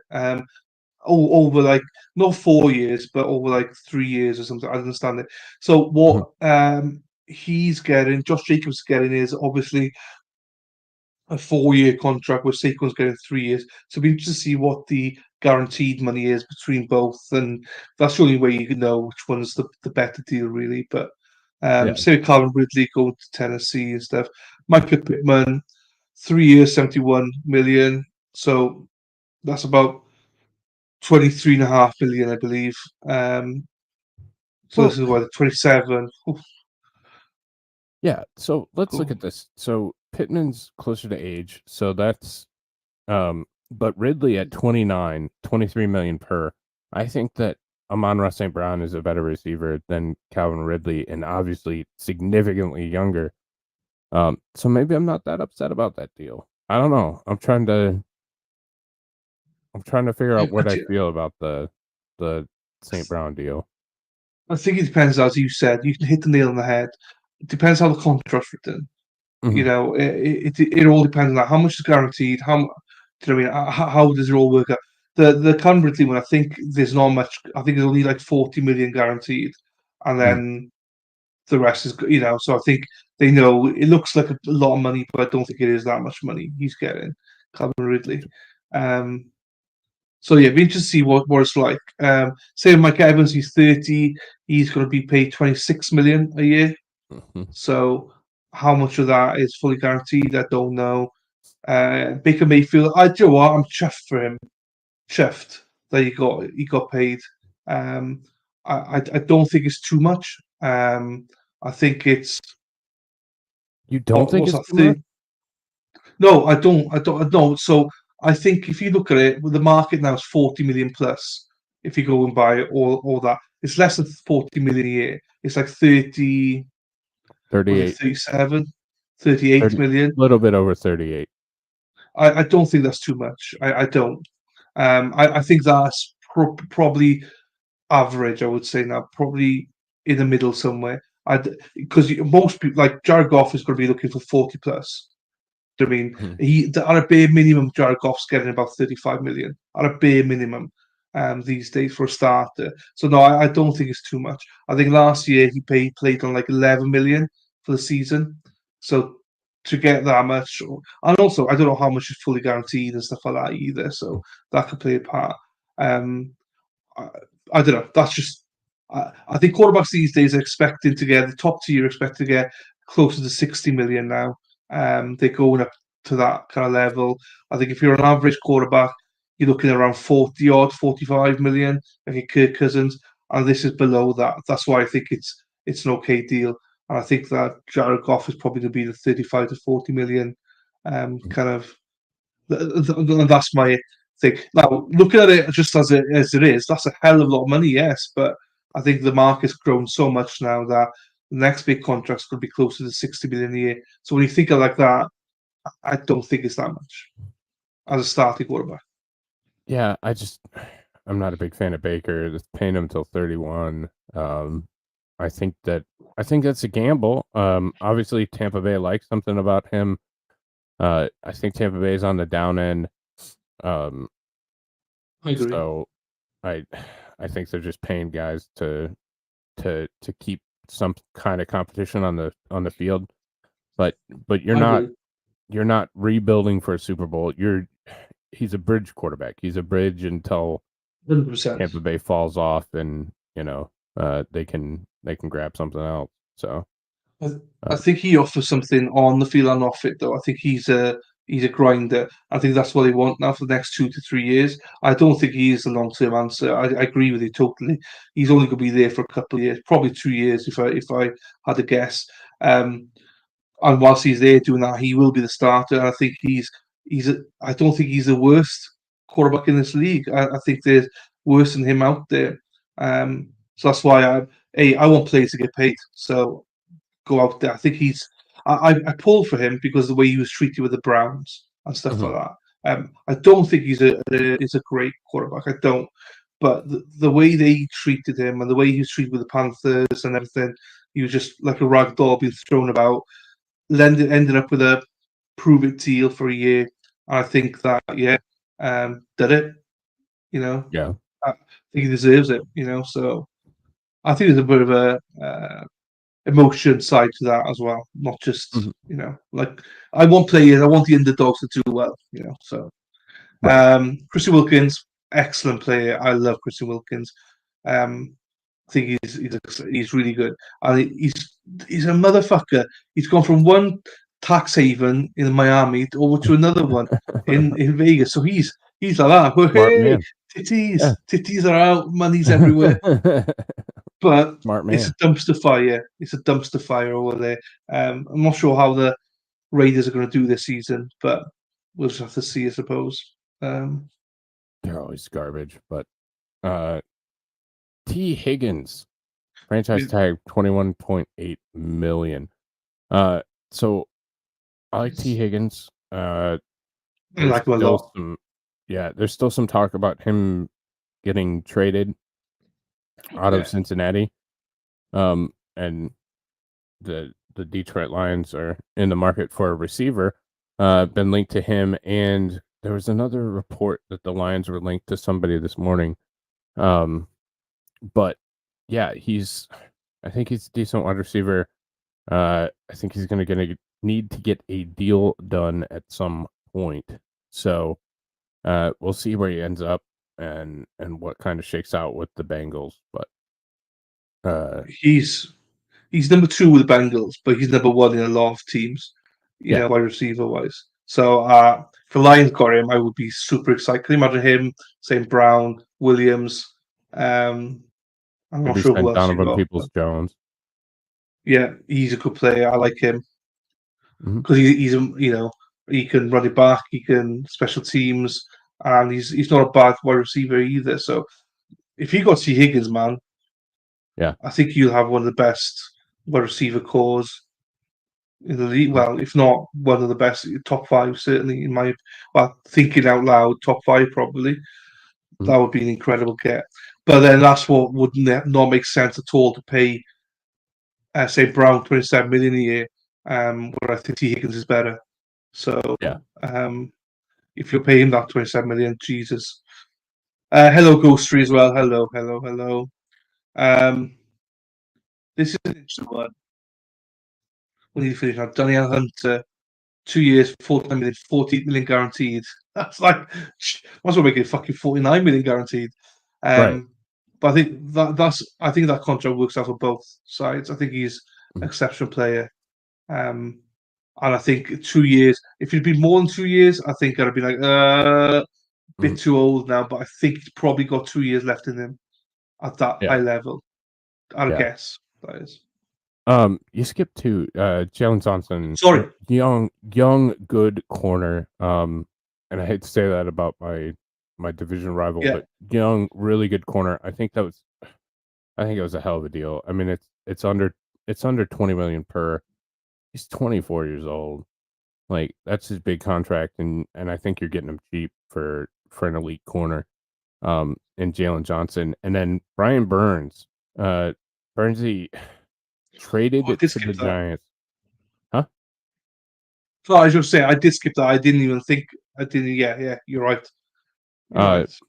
Over like not 4 years, but over like 3 years or something. I understand it. So Mhm. what he's getting, Josh Jacobs is getting is obviously a 4 year contract with Saquon's getting 3 years. So it'll be interesting to see what the guaranteed money is between both, and that's the only way you can know which one's the better deal, really. But Yeah. say with Calvin Ridley going to Tennessee and stuff, Michael Pittman, 3 years, 71 million. So that's about 23.5 million, I believe. So Well, this is what 27. Oof, yeah. So let's look cool. at this. So Pittman's closer to age, so that's but Ridley at 29, 23 million per. I think that Amon-Ra St. Brown is a better receiver than Calvin Ridley, and obviously significantly younger. So maybe I'm not that upset about that deal. I don't know. I'm trying to figure I, out what I I feel about the St. Brown deal. I think it depends, as you said. You can hit the nail on the head. It depends how the contract's written. Mhm. It all depends on that. How much is guaranteed? Do you know what I mean? How does it all work out? The Calvin Ridley one, I think there's not much. I think there's only like 40 million guaranteed, and Mm. then the rest is. So I think they know it looks like a lot of money, but I don't think it is that much money he's getting, Calvin Ridley. Um, so yeah, be interested to see what it's like. Say Mike Evans, he's 30, he's going to be paid 26 million a year. Mhm. So how much of that is fully guaranteed? I don't know. Baker Mayfield, do you know what? I'm chuffed for him. Chuffed that he got paid. Um, I don't think it's too much. I think it's You don't think what's it's that too much? thing? No, I don't. I don't. I don't. So I think if you look at it, the market now is 40 million plus. If you go and buy all that, it's less than 40 million a year. It's like 30, was it 38, 37, 38 30, million. little bit over 38. I don't think that's too much. I don't. I think that's probably average. I would say now, probably in the middle somewhere. Because most people like Jared Goff is going to be looking for 40 plus. I mean, Mhm. at a bare minimum, Jared Goff's getting about 35 million at a bare minimum these days for a starter. So no, I don't think it's too much. I think last year he played on like 11 million for the season. So to get that much, and also I don't know how much is fully guaranteed and stuff like that either. So that could play a part. Um, I, I don't know. That's just. I think quarterbacks these days are expecting to get the top tier, expecting to get closer to 60 million now. They're going up to that kind of level. I think if you're an average quarterback, you're looking around 40 odd, 45 million. I think Kirk Cousins, and this is below that. That's why I think it's an okay deal. And I think that Jared Goff is probably going to be the 35 to 40 million kind of. That's my thing. Now, looking at it just as it is, that's a hell of a lot of money, yes. But I think the market's grown so much now that the next big contract's going to be closer to 60 million a year. So when you think of like that, I don't think it's that much as a starting quarterback. Yeah, I'm not a big fan of Baker. Just paying him till 31. I think that's a gamble. Obviously Tampa Bay likes something about him. I think Tampa Bay is on the down end. Um, I agree. so I think they're just paying guys to keep some kind of competition on the field. But you're I not agree. you're not rebuilding for a Super Bowl. He's a bridge quarterback. He's a bridge until 100%. Tampa Bay falls off and they can grab something else. So I think he offers something on the field and off it, though. I think he's a grinder. I think that's what they want now for the next 2 to 3 years. I don't think he is the long term answer. I agree with you totally. He's only going to be there for a couple of years, probably 2 years if I had to guess. Um, and whilst he's there doing that, he will be the starter. And I think I don't think he's the worst quarterback in this league. I think there's worse than him out there. So that's why I want players to get paid. So go out there. I think I pull for him because of the way he was treated with the Browns and stuff like that. I don't think he's a great quarterback. I don't. But the way they treated him and the way he was treated with the Panthers and everything, he was just like a rag doll being thrown about. Ended up with a prove it deal for a year. And I think that did it. yeah. I think he deserves it. So I think there's a bit of a emotion side to that as well. Not just like I want players, I want the underdogs to do well. So Right. Christian Wilkins, excellent player. I love Christian Wilkins. I think he's really good, and he's a motherfucker. He's gone from one tax haven in Miami over to another one in Vegas. So he's like that. Well, Smart hey, man. Yeah. titties are out, money's everywhere. But Smart it's a man. dumpster fire. It's a dumpster fire over there. I'm not sure how the Raiders are going to do this season, but we'll just have to see, I suppose. They're always garbage, but T. Higgins, franchise tag $21.8 million. So I like T. Higgins. I There's like him a still lot. there's still some talk about him getting traded out of Yeah. Cincinnati. And the Detroit Lions are in the market for a receiver. Been linked to him, and there was another report that the Lions were linked to somebody this morning. But yeah, I think he's a decent wide receiver. I think he's going to need to get a deal done at some point. So we'll see where he ends up and what kind of shakes out with the Bengals. But He's number 2 with the Bengals, but he's number 1 in a lot of teams, yeah, wide receiver wise. So if the Lions got him, I would be super excited. Can you imagine him, saying Brown, Williams? I'm not maybe sure who send else you Donovan got, but Peoples-Jones. yeah, he's a good player. I like him Mhm. because he can run it back, he can special teams, and he's not a bad wide receiver either. So if you got T Higgins, man, Yeah. I think you'll have one of the best wide receiver cores in the league. Mhm. Well, if not one of the best, top 5 certainly in my thinking out loud, top 5 probably. Mhm. That would be an incredible get. But then that's what would not make sense at all to pay, say Brown 27 million a year, where I think T Higgins is better. So Yeah. if you're paying that 27 million, Jesus. Hello, Ghostry as well. Hello, hello, hello. Um, this is an interesting one. We need to finish now. Danielle Hunter, 2 years, 49 million, 48 million guaranteed. That's like, might as well make it fucking 49 million guaranteed. Right. But I think I think that contract works out for both sides. I think he's an Mhm. exceptional player. And I think 2 years, if it'd been more than 2 years, I think I'd be like, bit Mhm. too old now, but I think he's probably got 2 years left in him at that high Yeah. level. I'd Yeah. guess, that is. You skipped to Jalen Johnson, Sorry. young, good corner. And I hate to say that about my division rival, Yeah. but young, really good corner. I think it was a hell of a deal. I mean, it's under 20 million per. He's 24 years old. Like that's his big contract, and I think you're getting him cheap for an elite corner. and Jalen Johnson, and then Brian Burns. Burnsy traded I it did to skip the that. Giants. Huh? So I was just saying, I did skip that. I didn't even think. I didn't. Yeah, yeah. You're right. You're Uh, right.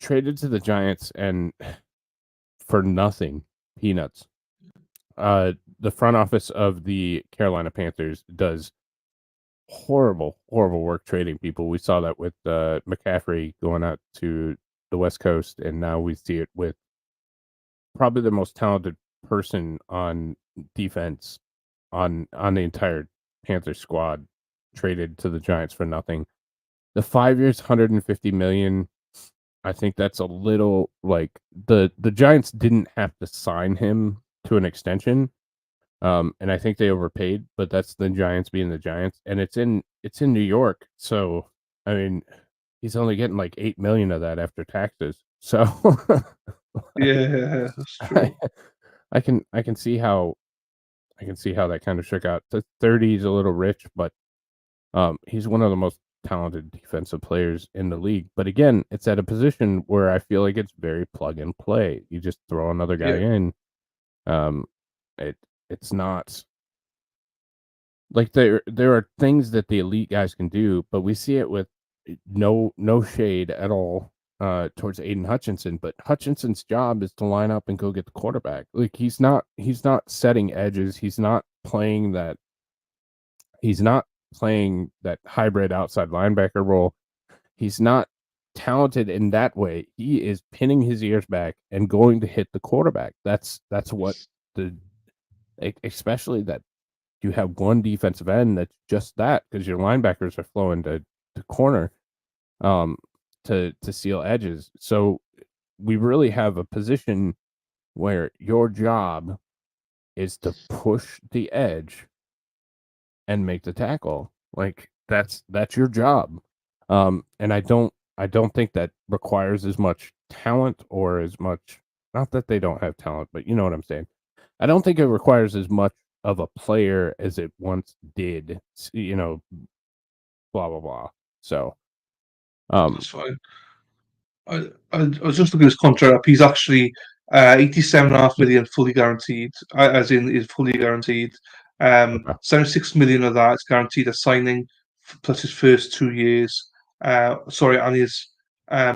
Traded to the Giants and for nothing, peanuts. The front office of the Carolina Panthers does horrible work trading people. We saw that with McCaffrey going out to the West Coast, and now we see it with probably the most talented person on defense on the entire Panther squad traded to the Giants for nothing. The 5 years, 150 million. I think that's a little like the Giants didn't have to sign him to an extension. And I think they overpaid, but that's the Giants being the Giants, and it's in New York, so I mean, he's only getting like 8 million of that after taxes. So Yeah, that's I, true. I can see how that kind of shook out. The 30 is a little rich, but he's one of the most talented defensive players in the league. But again, it's at a position where I feel like it's very plug and play. You just throw another guy Yeah, in. Um, it it's not like there are things that the elite guys can do, but we see it with no shade at all towards Aiden Hutchinson. But Hutchinson's job is to line up and go get the quarterback. Like he's not setting edges. He's not playing that hybrid outside linebacker role. He's not talented in that way. He is pinning his ears back and going to hit the quarterback. That's what the especially that you have one defensive end that's just that because your linebackers are flowing to corner um to seal edges. So we really have a position where your job is to push the edge and make the tackle. Like that's your job. And I don't think that requires as much talent or as much, not that they don't have talent, but you know what I'm saying. I don't think it requires as much of a player as it once did, you know, blah blah blah. So, that's um, fine. I was just looking at his contract up. He's actually 87.5 million fully guaranteed, as in is fully guaranteed. okay, 76 million of that is guaranteed a signing plus his first 2 years. Sorry, and his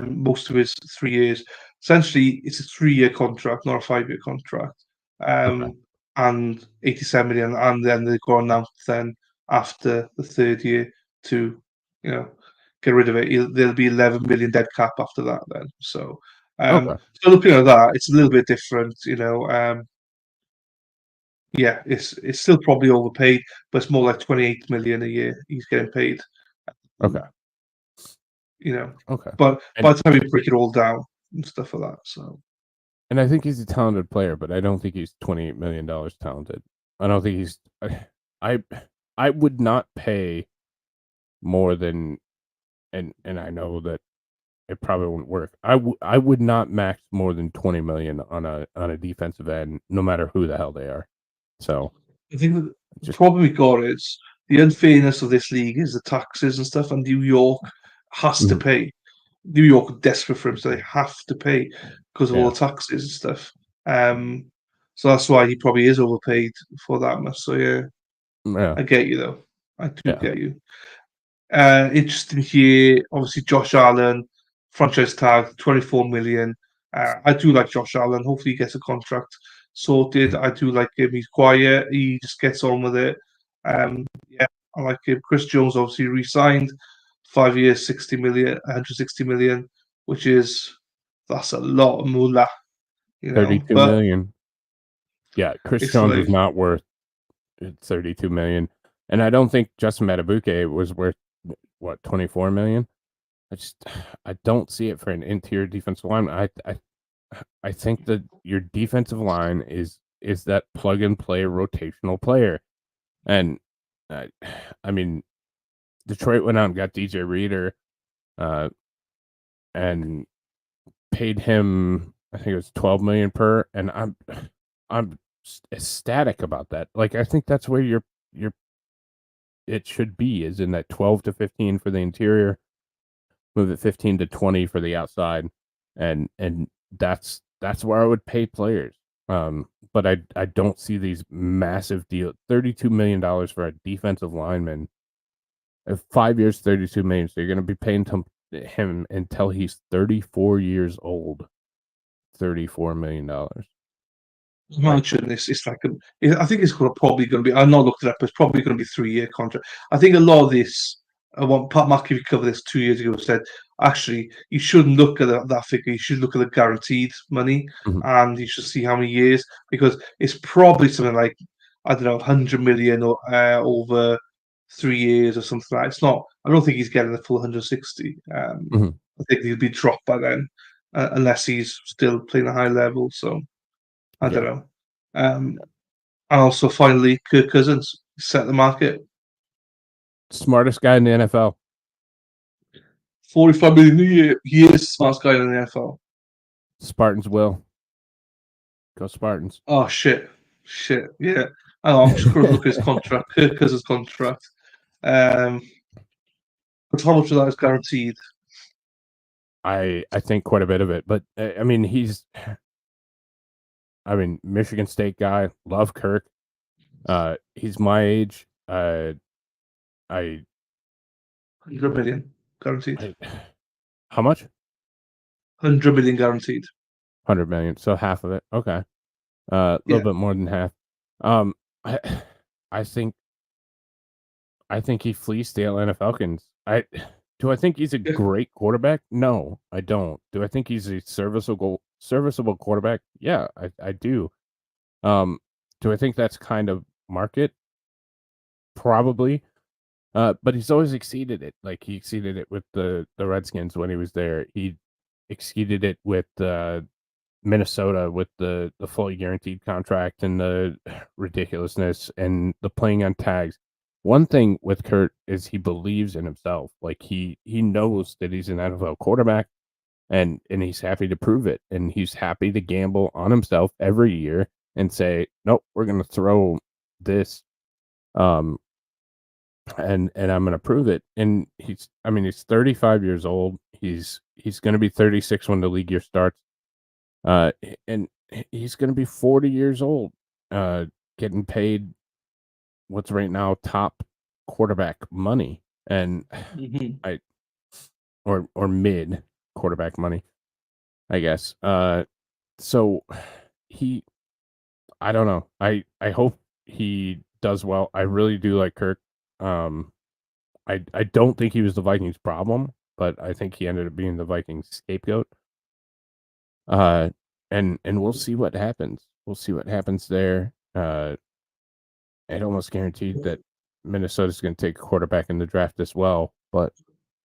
most of his 3 years. Essentially, it's a 3 year contract, not a 5 year contract. okay, And 87 million, and then they go on now then after the third year to, you know, get rid of it. There'll be 11 million dead cap after that then. okay, So looking at that, it's a little bit different, yeah, it's still probably overpaid, but it's more like 28 million a year he's getting paid. okay, You know, okay. but And by the time you break it all down and stuff like that, so I think he's a talented player, but I don't think he's $28 million talented. I don't think he's. I I would not pay more than, and I know that it probably wouldn't work. I would not max more than 20 million on a defensive end, no matter who the hell they are. So I think that the just problem we got is the unfairness of this league is the taxes and stuff, and New York has to Mhm. pay. New York are desperate for him, so they have to pay because of all Yeah, the taxes and stuff. Um, so that's why he probably is overpaid for that much. So yeah, yeah, I get you though. I do yeah. get you. Interesting here. Obviously, Josh Allen, franchise tag, 24 million. I do like Josh Allen. Hopefully, he gets a contract sorted. Mhm. I do like him. He's quiet. He just gets on with it. Yeah, I like him. Chris Jones obviously re-signed, 5 years, 60 million, 160 million, which is that's a lot of moolah, 32 But million. Yeah, Chris it's Jones is like not worth 32 million, and I don't think Justin Matabuke was worth what 24 million. I just I don't see it for an interior defensive line. I think that your defensive line is that plug and play rotational player, and I I mean Detroit went out and got DJ Reader, uh, and paid him I think it was 12 million per, and I'm ecstatic about that. Like I think that's where your it should be is in that 12 to 15 for the interior, move it 15 to 20 for the outside. and that's where I would pay players. But I don't see these massive deals. $32 million for a defensive lineman. 5 years, 32 million. So you're going to be paying him until he's 34 years old. $34 million. Imagine this. It's like I think it's probably going to be. I'm not looking it up. But it's probably going to be 3-year contract. I think a lot of this. Pat McAfee covered this 2 years ago. Said actually you shouldn't look at that figure. You should look at the guaranteed money, Mhm. and you should see how many years because it's probably something like I don't know 100 million or over 3 years or something like that. It's not. I don't think he's getting the full 160. Mhm. I think he'll be dropped by then, unless he's still playing a high level. So. I don't Yeah. know. And also, finally, Kirk Cousins set the market. Smartest guy in the NFL. 45 million a year. He is the smartest guy in the NFL. Spartans will. Go Spartans. Oh, shit. Yeah. I'm just going to look at his contract. Kirk Cousins' contract. But how much of that is guaranteed? I think quite a bit of it, but I mean Michigan State guy, love Kirk. He's my age. I 100 million guaranteed. How much? 100 million guaranteed. 100 million. So half of it. Okay. A little bit more than half. I I think he fleeced the Atlanta Falcons. Do I think he's a great quarterback? No, I don't. Do I think he's a serviceable quarterback? Yeah, I do. Do I think that's kind of market? Probably. But he's always exceeded it. Like he exceeded it with the Redskins when he was there. He exceeded it with Minnesota with the fully guaranteed contract and the ridiculousness and the playing on tags. One thing with Kurt is he believes in himself. Like he knows that he's an NFL quarterback and he's happy to prove it. And he's happy to gamble on himself every year and say, nope, we're gonna throw this and I'm gonna prove it. And he's 35 years old. He's gonna be 36 when the league year starts. And he's going to be 40 years old, getting paid what's right now top quarterback money, and or mid quarterback money, I guess. So I don't know. I hope he does well. I really do like Kirk. I don't think he was the Vikings' problem, but I think he ended up being the Vikings' scapegoat. And we'll see what happens. We'll see what happens there. It almost guaranteed that Minnesota's going to take a quarterback in the draft as well. But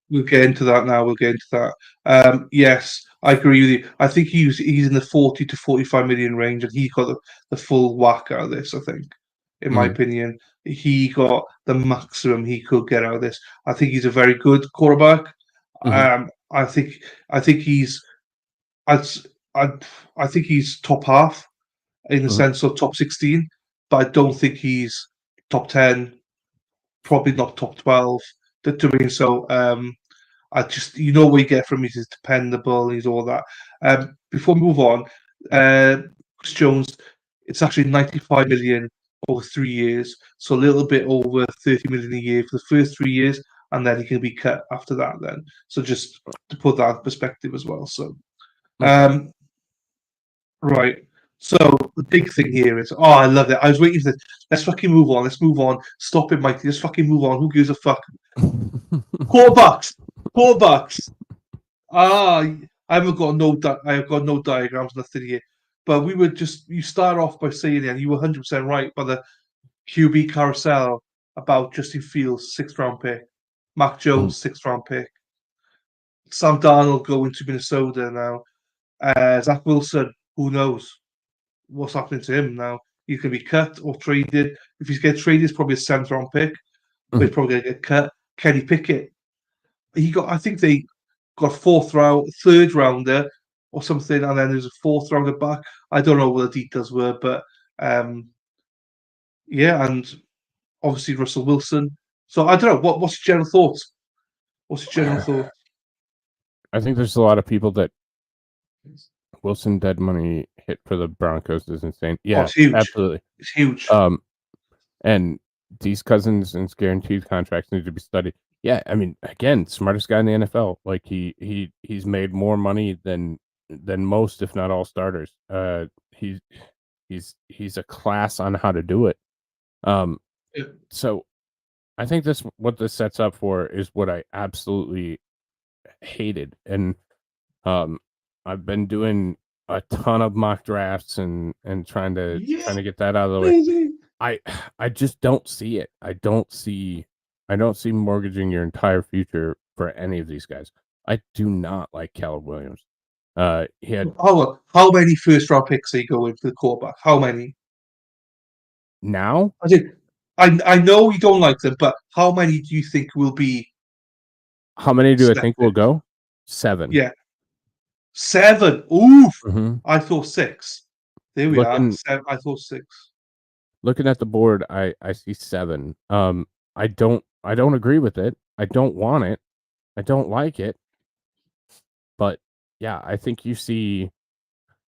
we'll get into that now. We'll get into that. Yes, I agree with you. I think he's in the 40 to 45 million range, and he got the full whack out of this. I think, in my opinion, he got the maximum he could get out of this. I think he's a very good quarterback. I think he's I think he's top half in the sense of top 16, but I don't think he's top 10. Probably not top 12. To me, so I just what you get from him is he's dependable. He's all that. Before we move on, Chris Jones, it's actually 95 million over 3 years, so a little bit over 30 million a year for the first 3 years, and then he can be cut after that. Then, so just to put that in perspective as well. So, right. So the big thing here is, I love it. I was waiting for this. Let's fucking move on. Let's move on. Stop it, Mikey. Let's fucking move on. Who gives a fuck? Quarterbacks. I haven't got I have got no diagrams, nothing here. But you start off by saying, and you were 100% right by the QB carousel about Justin Fields, 6th round pick, Mac Jones, 6th round pick, Sam Darnold going to Minnesota now, Zach Wilson, who knows what's happening to him now? He can be cut or traded. If he's get traded, it's probably a 7th round pick, but he's probably going to get cut. Kenny Pickett, I think they got 3rd rounder or something, and then there's a 4th rounder back. I don't know what the details were, but yeah, and obviously Russell Wilson. So I don't know. What's your general thoughts? I think there's a lot of people that Wilson dead money hit for the Broncos is insane. Oh, Yeah, it's huge. absolutely. It's huge. And these Cousins and guaranteed contracts need to be studied. Yeah, I mean, again, smartest guy in the NFL. Like he's made more money than most, if not all, starters. He's a class on how to do it. Yeah. So I think what this sets up for is what I absolutely hated. And I've been doing a ton of mock drafts and trying to get that out of the way. Amazing. I just don't see it. I don't see mortgaging your entire future for any of these guys. I do not like Caleb Williams. He had How many first round picks are you going for the quarterback? How many? now. I know you don't like them, but how many do you think will be? How many do I think will selected? go? 7. Yeah, 7. Oof! Mhm. I thought 6. There we are. 7. I thought 6. Looking at the board, I see 7. I don't agree with it. I don't want it. I don't like it. But yeah, I think you see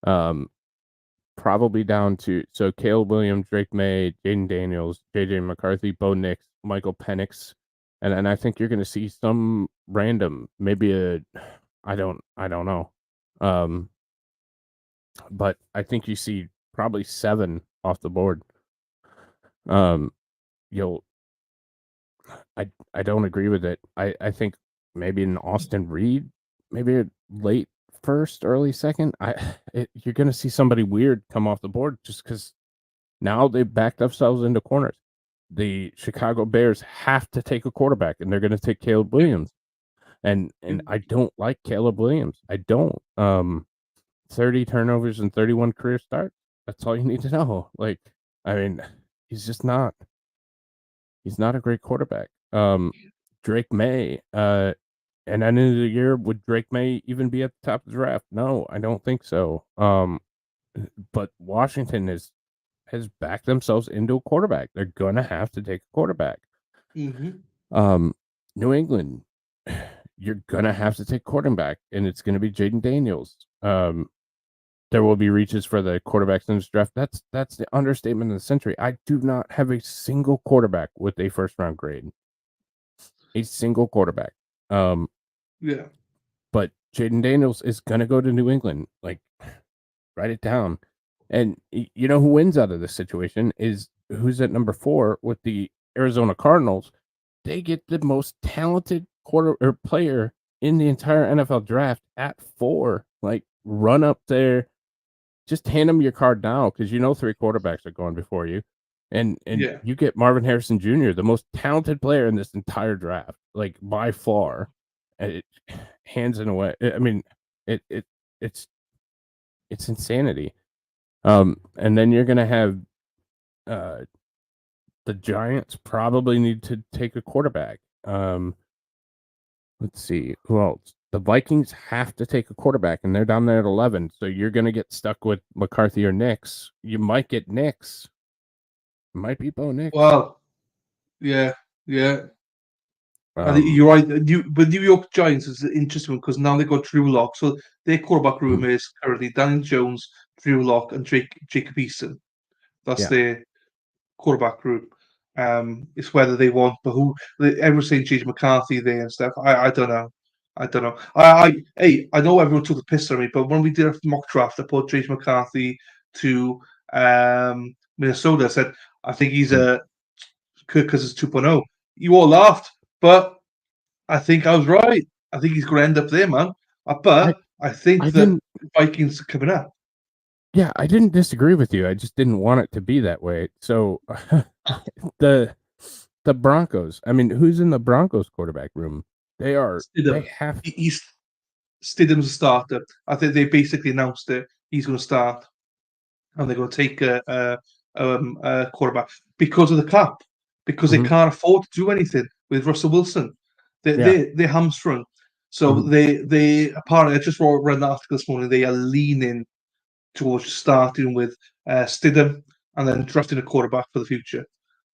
probably down to Caleb Williams, Drake May, Jaden Daniels, JJ McCarthy, Bo Nix, Michael Penix, and I think you're going to see some random, maybe I don't know, but I think you see probably 7 off the board. I don't agree with it. I think maybe an Austin Reed, maybe a late first, early second. You're going to see somebody weird come off the board just because now they've backed themselves into corners. The Chicago Bears have to take a quarterback, and they're going to take Caleb Williams. And I don't like Caleb Williams. I don't. 30 turnovers and 31 career starts. That's all you need to know. Like, I mean, he's just not. He's not a great quarterback. Drake May, and end of the year, would Drake May even be at the top of the draft? No, I don't think so. But Washington has backed themselves into a quarterback. They're gonna have to take a quarterback. Mm-hmm. New England, you're gonna have to take quarterback, and it's gonna be Jaden Daniels. There will be reaches for the quarterbacks in this draft. That's the understatement of the century. I do not have a single quarterback with a first round grade. A single quarterback. Yeah. But Jaden Daniels is gonna go to New England. Like, write it down. And you know who wins out of this situation is who's at number 4 with the Arizona Cardinals. They get the most talented player in the entire NFL draft at 4. Like, run up there, just hand them your card now because 3 quarterbacks are going before you, and you get Marvin Harrison Jr., the most talented player in this entire draft, like by far. And it hands it away. I mean, it's insanity. And then you're gonna have the Giants probably need to take a quarterback. Let's see who else. The Vikings have to take a quarterback, and they're down there at 11. So you're gonna get stuck with McCarthy or Nix. You might get Nix. Might be Bo Nix. Well, yeah. I think you're right. The New York Giants is an interesting one because now they've got Drew Lock. So their quarterback room is currently Daniel Jones, Drew Lock, and Jacob Eason. That's their quarterback group. It's whether they want, but everyone's saying J.J. McCarthy there and stuff. I don't know. I know everyone took the piss on me, but when we did a mock draft, I put J.J. McCarthy to Minnesota. I said I think he's a Kirk Cousins 2.0. You all laughed, but I think I was right. I think he's going to end up there, man. But I think that Vikings are coming up. Yeah, I didn't disagree with you. I just didn't want it to be that way. So the Broncos. I mean, who's in the Broncos quarterback room? They are. Stidham. Stidham's a starter. I think they basically announced it. He's going to start, and they're going to take a quarterback because of the cap, because they can't afford to do anything with Russell Wilson. They're hamstrung. So they apparently, I just read an article this morning. They are leaning towards starting with Stidham and then drafting a quarterback for the future.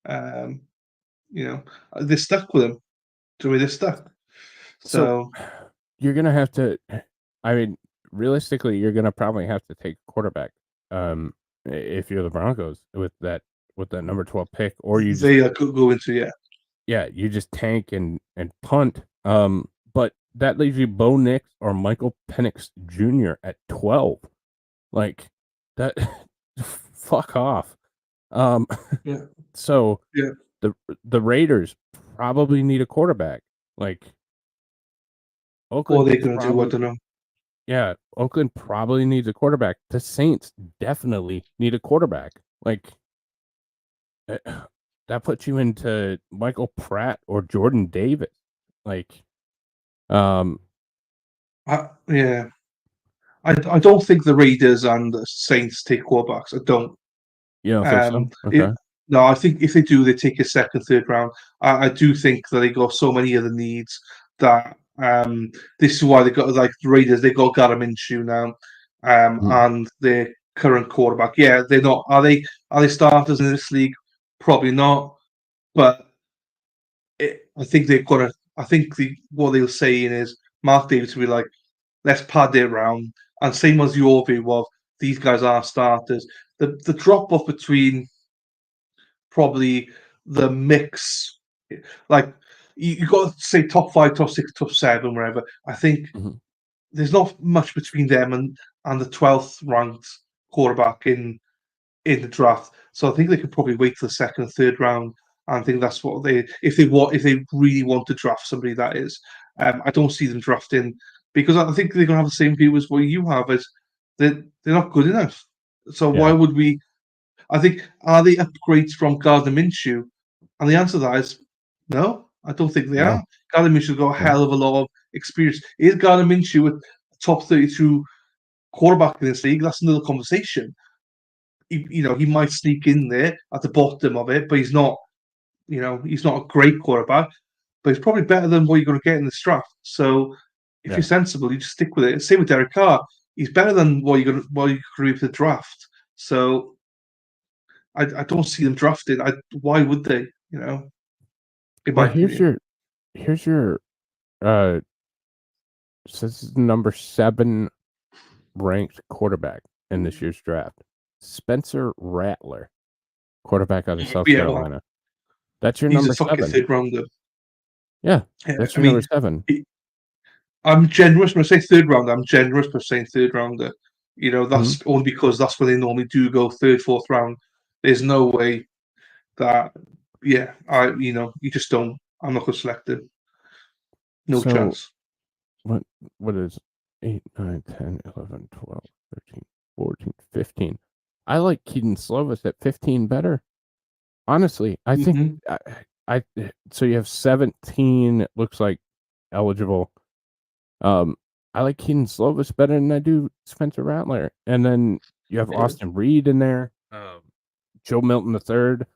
They're stuck with him. To me, they're stuck. So you're gonna have to. I mean, realistically, you're gonna probably have to take a quarterback. If you're the Broncos with that number 12 pick, or you just They could go into you just tank and punt. But that leaves you Bo Nix or Michael Penix Jr. at 12. Like that, fuck off. Yeah. So Yeah. the Raiders probably need a quarterback. Like What are Oakland they going to do? I don't know. Yeah, Oakland probably needs a quarterback. The Saints definitely need a quarterback. Like that puts you into Michael Pratt or Jordan Davis. Like, Yeah. I don't think the Raiders and the Saints take quarterbacks. I don't. you don't think so? Okay. No, I think if they do, they take a second, third round. I do think that they got so many other needs that this is why they got like the Raiders. They got Gardner Minshew now, and their current quarterback. Yeah, they're not. Are they starters in this league? Probably not. But I think they've got to. I think what they're saying is Mark Davis will be like, let's pad it around, and same as your view of these guys are starters. The drop off between probably the mix, like you got to say top 5, top 6, top 7, wherever. I think there's not much between them and the 12th ranked quarterback in the draft. So I think they could probably wait for the second, third round. And I think that's what if they really want to draft somebody, that is. I don't see them drafting because I think they're gonna have the same view as what you have, is that they're not good enough. So why would we? I think, are they upgrades from Gardner Minshew? And the answer to that is no. I don't think they are. Gardner Minshew's got a hell of a lot of experience. Is Gardner Minshew a top 32 quarterback in this league? That's another conversation. He might sneak in there at the bottom of it, but he's not. He's not a great quarterback, but he's probably better than what you're going to get in this draft. So if you're sensible, you just stick with it. Same with Derek Carr. He's better than what you're going to reap the draft. So I don't see them drafted. Why would they? Well, here's your so this is number 7 ranked quarterback in this year's draft. Spencer Rattler, quarterback out of South Carolina. That's your number 7. He's a third rounder. Yeah, that's your number 7. I'm generous when I say third rounder. I'm generous by saying third rounder. That's only because that's where they normally do go, third, fourth round. There's no way that, you just don't. I'm not going to select him. No chance. What is 8, 9, 10, 11, 12, 13, 14, 15? I like Keaton Slovis at 15 better. Honestly, I think so you have 17, it looks like, eligible. I like Keaton Slovis better than I do Spencer Rattler. And then you have Austin Reed in there, Joe Milton III,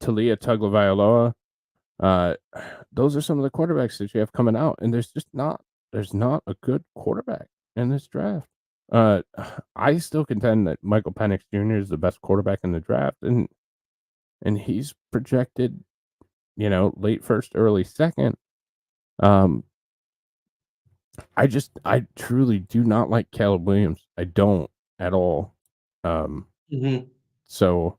Talia Tagovailoa. Those are some of the quarterbacks that you have coming out, and there's not a good quarterback in this draft. I still contend that Michael Penix Jr. is the best quarterback in the draft, and he's projected, late first, early second. I truly do not like Caleb Williams. I don't at all. So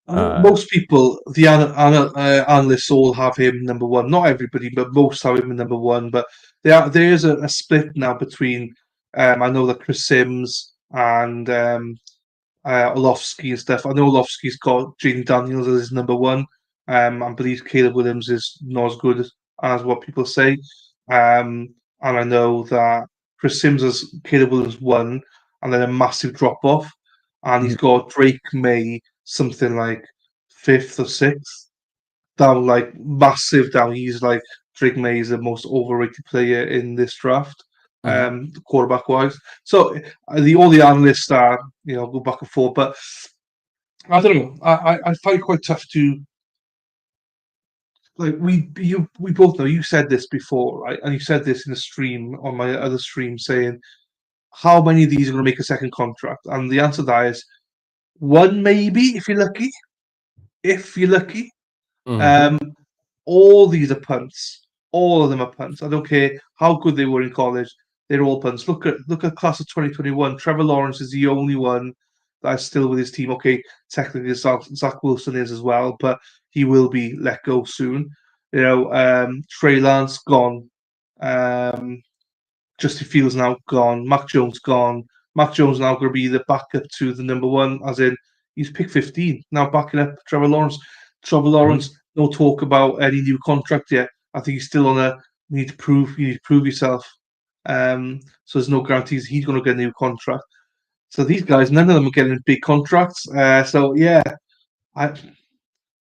most people, the analysts, all have him number 1. Not everybody, but most have him number 1. But there is a split now between. I know that Chris Sims and Orlovsky and stuff. I know Orlovsky's got Jaden Daniels as his number 1. I believe Caleb Williams is not as good as what people say. And I know that Chris Sims has Caleb Williams 1, and then a massive drop off, and he's got Drake May something like 5th or 6th down, like massive down. He's like, Drake May is the most overrated player in this draft, quarterback wise. So all the analysts are go back and forth, but I don't know. I find it quite tough to, like, we both know, you said this before, right? And you said this in a stream on my other stream, saying how many of these are going to make a second contract, and the answer to that is 1, maybe, if you're lucky. All these are punts. All of them are punts. I don't care how good they were in college. they're all punts. Look at class of 2021. Trevor Lawrence is the only one that's still with his team. Okay, technically Zach Wilson is as well, but he will be let go soon. Trey Lance gone. Justin Fields now gone. Mac Jones gone. Mac Jones now going to be the backup to the number one, as in he's pick 15 now, backing up Trevor Lawrence. Trevor Lawrence, no talk about any new contract yet. I think he's still on a you need to prove yourself. So there's no guarantees he's going to get a new contract. So these guys, none of them are getting big contracts. So yeah, I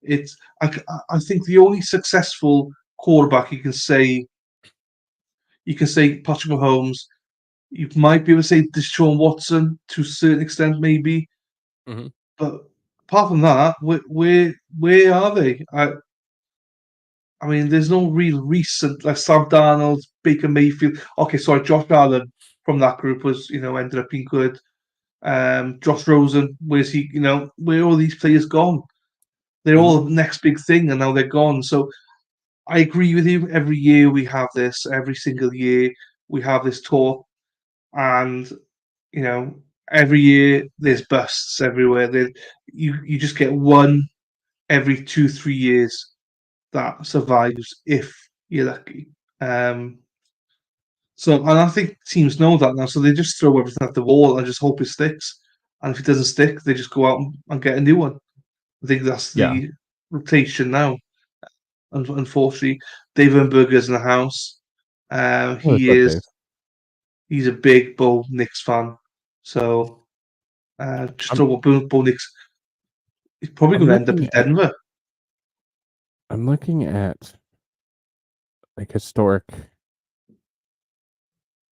think the only successful quarterback you can say Patrick Mahomes. You might be able to say Deshaun Watson to a certain extent, maybe. Mhm. But apart from that, where are they? I mean, there's no real recent like Sam Darnold, Baker Mayfield. Okay, sorry, Josh Allen from that group was ended up being good. Josh Rosen, where's he? Where are all these players gone? They're all the next big thing, and now they're gone. So I agree with you. Every year we have this. Every single year we have this talk, and every year there's busts everywhere. You just get one every 2-3 years that survives if you're lucky. And I think teams know that now, so they just throw everything at the wall and just hope it sticks. And if it doesn't stick, they just go out and get a new one. I think that's the rotation now. Unfortunately, Dave Berger's in the house. He's a big Bo Nix fan. So just throw what Bo Nix. He's probably going to end up in Denver. I'm looking at like historic.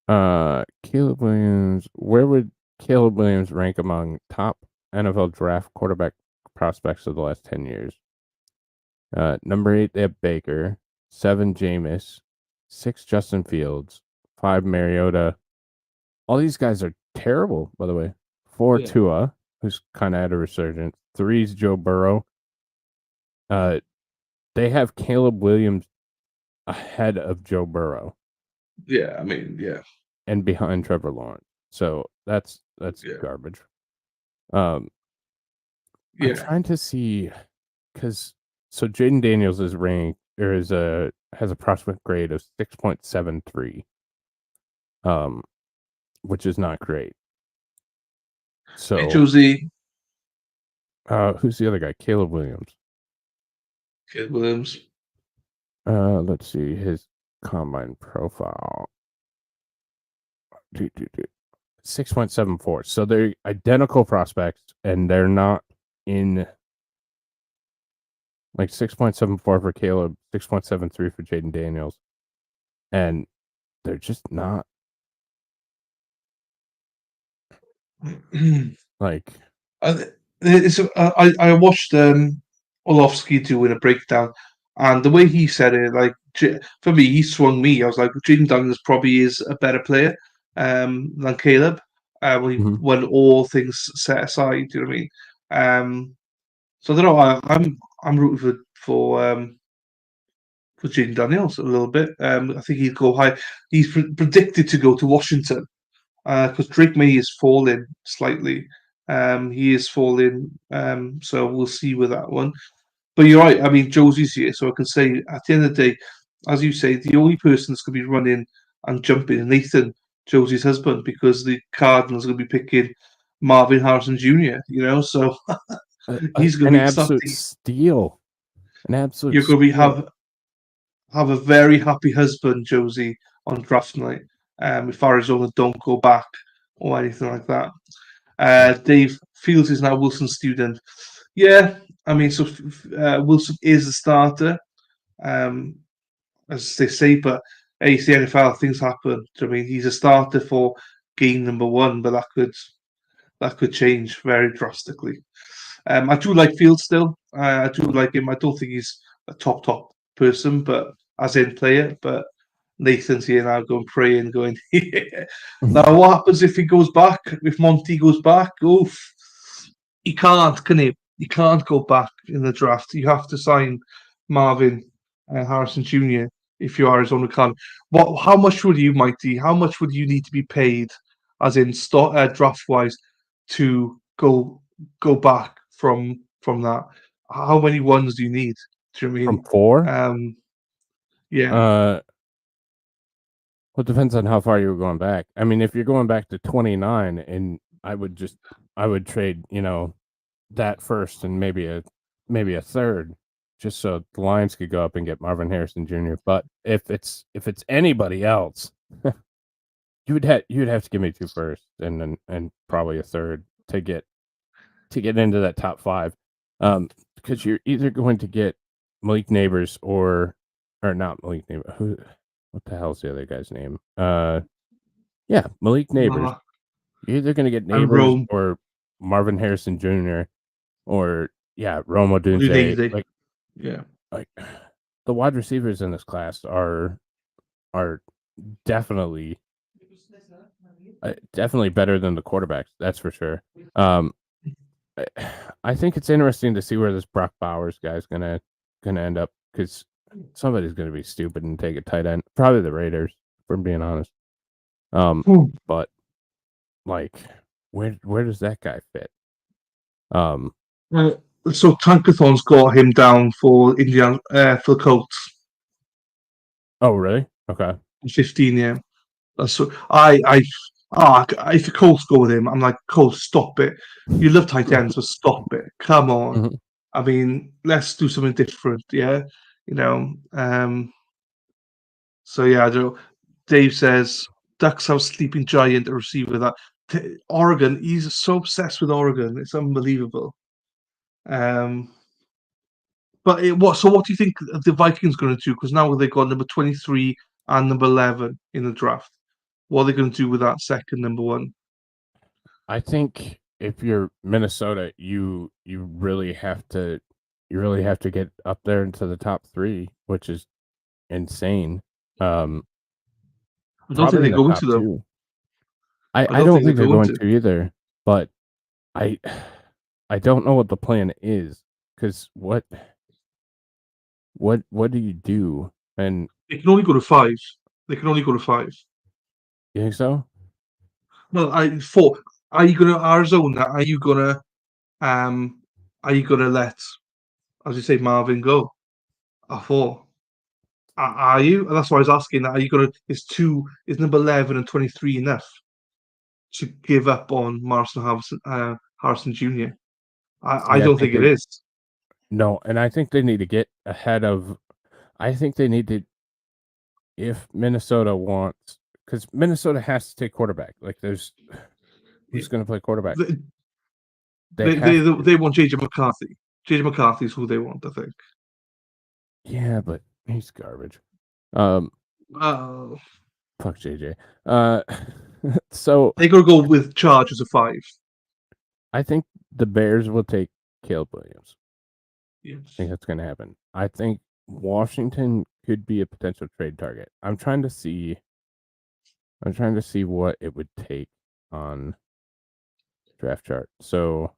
Caleb Williams. Where would Caleb Williams rank among top NFL draft quarterback prospects of the last 10 years? Number 8, they have Baker. 7, Jameis. 6, Justin Fields. 5, Mariota. All these guys are terrible, by the way. 4, Tua, who's kind of at a resurgence. 3 is Joe Burrow. They have Caleb Williams ahead of Joe Burrow. Yeah, I mean, yeah. And behind Trevor Lawrence. So that's garbage. I'm trying to see because Jaden Daniels is ranked or has a prospect grade of 6.73. Which is not great. So hey, Josie. Who's the other guy? Caleb Williams. Let's see his combine profile. 6.74. So they're identical prospects, and they're not in like 6.74 for Caleb, 6.73 for Jaden Daniels, and they're just not like. I watched Orlovsky doing a breakdown, and the way he said it, like for me, he swung me. I was like, Jaden Daniels probably is a better player than Caleb. When all things set aside, do you know what I mean? So I don't know. I'm rooting for Jaden Daniels a little bit. I think he'd go high. He's predicted to go to Washington because Drake May is falling slightly. He is falling. So we'll see with that one. But you're right. I mean, Josie's here, so I can say at the end of the day, as you say, the only person that's going to be running and jumping is Nathan, Josie's husband, because the Cardinals are going to be picking Marvin Harrison Jr. So he's going to be an absolute steal. An absolute. You're going to have a very happy husband, Josie, on draft night. If Arizona don't go back or anything like that. Dave Fields is now Wilson's student. Yeah, I mean, so Wilson is the starter, as they say, but it's the NFL, things happen. I mean, he's a starter for game number 1, but that could change very drastically. I do like Fields still. I do like him. I don't think he's a top person, but as in player. But Nathan's here now, going praying, going. Now, what happens if he goes back? If Monty goes back? Oof, he can't, can he? You can't go back in the draft. You have to sign Marvin Harrison Jr. if you're Arizona Cardinals. How much would you, Mighty? How much would you need to be paid, as in draft wise, to go back from that? How many ones do you need? Do you know what I From mean? 4? Yeah. Well, it depends on how far you were going back. I mean, if you're going back to 29, and I would trade, that first and maybe a third, just so the Lions could go up and get Marvin Harrison Jr. But if it's anybody else, you would have to give me 2 firsts and probably a third to get into that top 5. Because you're either going to get Malik Neighbors or not Malik Neighbors. What the hell's the other guy's name? Yeah, Malik Neighbors. You're either going to get Neighbors or Marvin Harrison Jr. or Rome Odunze. Like the wide receivers in this class are definitely better than the quarterbacks. That's for sure. I think it's interesting to see where this Brock Bowers guy's gonna end up, because somebody's gonna be stupid and take a tight end. Probably the Raiders, if I'm being honest. But like, where does that guy fit? So Tankathon's got him down for Indiana for the Colts. Oh, really? Okay. 15, yeah. So if the Colts go with him, I'm like, Colts, stop it. You love tight ends, but stop it. Come on. Mm-hmm. I mean, let's do something different, yeah. So yeah, I don't know. Dave says Ducks have sleeping giant, a receiver that Oregon. He's so obsessed with Oregon. It's unbelievable. But what do you think the Vikings going to do? Because now they've got number 23 and number 11 in the draft. What are they going to do with that second number 1? I think if you're Minnesota, you really have to get up there into the top 3, which is insane. I don't think they go into them. I don't think they're going to either. But I don't know what the plan is, because what do you do? And they can only go to 5. They can only go to 5. You think so? Well, are you going to Arizona? Are you gonna let, as you say, Marvin go at 4? Are you? That's why I was asking. Are you gonna? Is number 11 and 23 enough to give up on Marcin Harrison Jr.? I don't think it is. No, and I think they need to get ahead of. I think they need to. If Minnesota wants, because Minnesota has to take quarterback. Like, who's going to play quarterback? They want JJ McCarthy. JJ McCarthy is who they want, I think. Yeah, but he's garbage. Fuck JJ. So they gotta go with Chargers of 5. I think the Bears will take Caleb Williams. Yes. I think that's going to happen. I think Washington could be a potential trade target. I'm trying to see what it would take on draft chart. So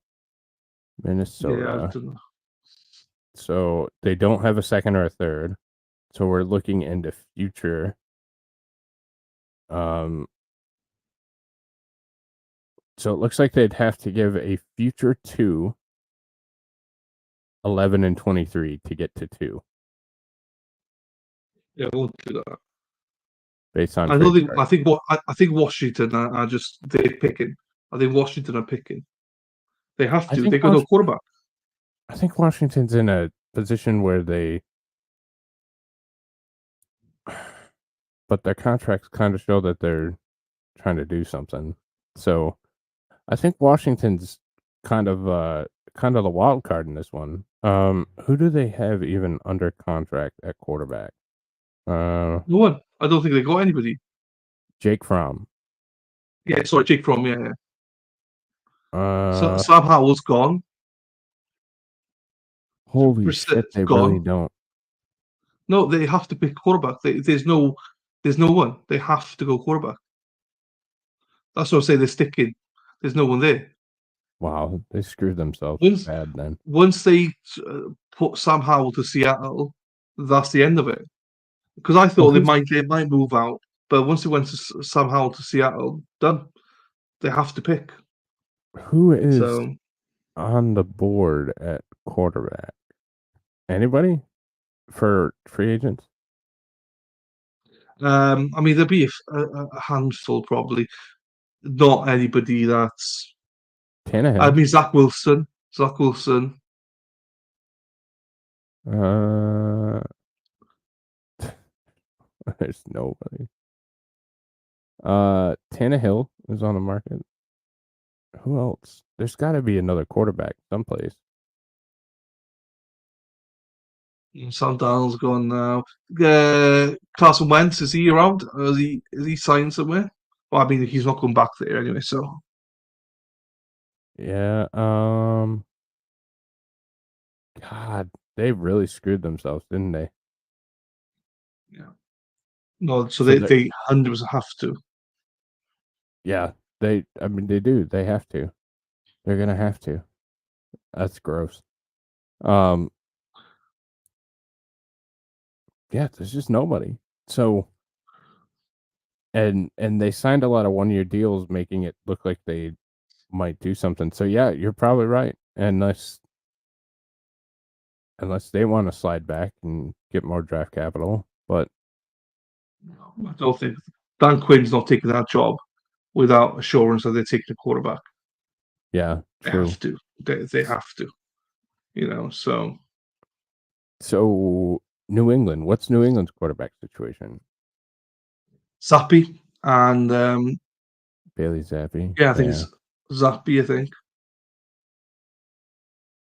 Minnesota. Yeah, so they don't have a second or a third. So we're looking into future. So it looks like they'd have to give a future 2, 11 and 23 to get to 2. Yeah, I won't do that. Based on, I think Washington are just they're picking. I think Washington are picking. They have to. They got no quarterback. I think Washington's in a position where but their contracts kind of show that they're trying to do something. So I think Washington's kind of the wild card in this one. Who do they have even under contract at quarterback? No one. I don't think they got anybody. Jake Fromm. Yeah, sorry, Jake Fromm. Yeah. Sam Howell's gone. Holy shit! They really don't. No, they have to pick quarterback. There's no one. They have to go quarterback. That's what I say. They're sticking. There's no one there. Wow, they screwed themselves bad then. Once they put Sam Howell to Seattle, that's the end of it. because I thought Well, they might move out, but once they went to somehow to Seattle, done. They have to pick. who is So on the board at quarterback? Anybody for free agents? I mean, there'll be a handful probably. Not anybody that's. I Tannehill. mean, Zach Wilson. Zach Wilson. Uh, there's nobody. Tannehill is on the market. Who else? There's got to be another quarterback someplace. Sam Darnold's gone now. Carson Wentz, is he around? Or is he signed somewhere? Well, I mean, he's not going back there anyway. So Yeah. God, they really screwed themselves, didn't they? yeah, no. So So they 100% have to. yeah, I mean, they do. They have to. They're gonna have to. That's gross. Um. Yeah, there's just nobody. So. And they signed a lot of 1-year deals, making it look like they might do something. So yeah, you're probably right. Unless they want to slide back and get more draft capital, but I don't think Dan Quinn's not taking that job without assurance that they're taking a quarterback. yeah, They true. have to. They have to. So So New England, what's New England's quarterback situation? Zappy and Bailey Zappi. yeah, I think it's Zappy. I think.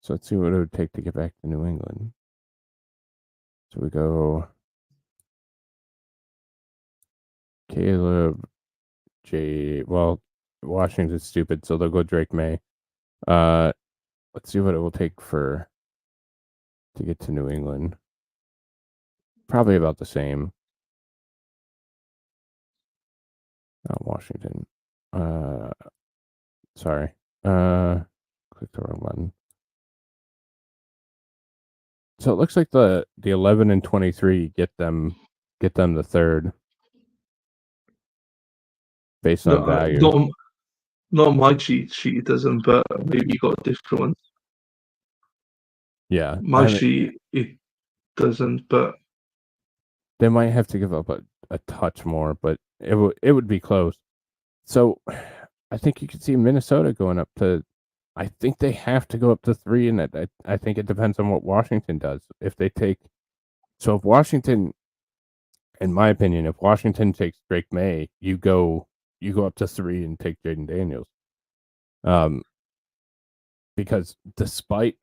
So let's see what it would take to get back to New England. So we go Caleb J. Well, Washington's stupid, so they'll go Drake May. Let's see what it will take to get to New England. Probably about the same. Not Washington. Sorry. Click the wrong button. So it looks like the 11 and 23 get them the third based on value. Not on my cheat sheet. It doesn't, but maybe you got a different one. Yeah, My sheet it doesn't, but they might have to give up a touch more, but it would be close. So I think you could see Minnesota going up to. I think they have to go up to 3, and I think it depends on what Washington does. If Washington, in my opinion, if Washington takes Drake May, you go up to 3 and take Jaden Daniels. Because despite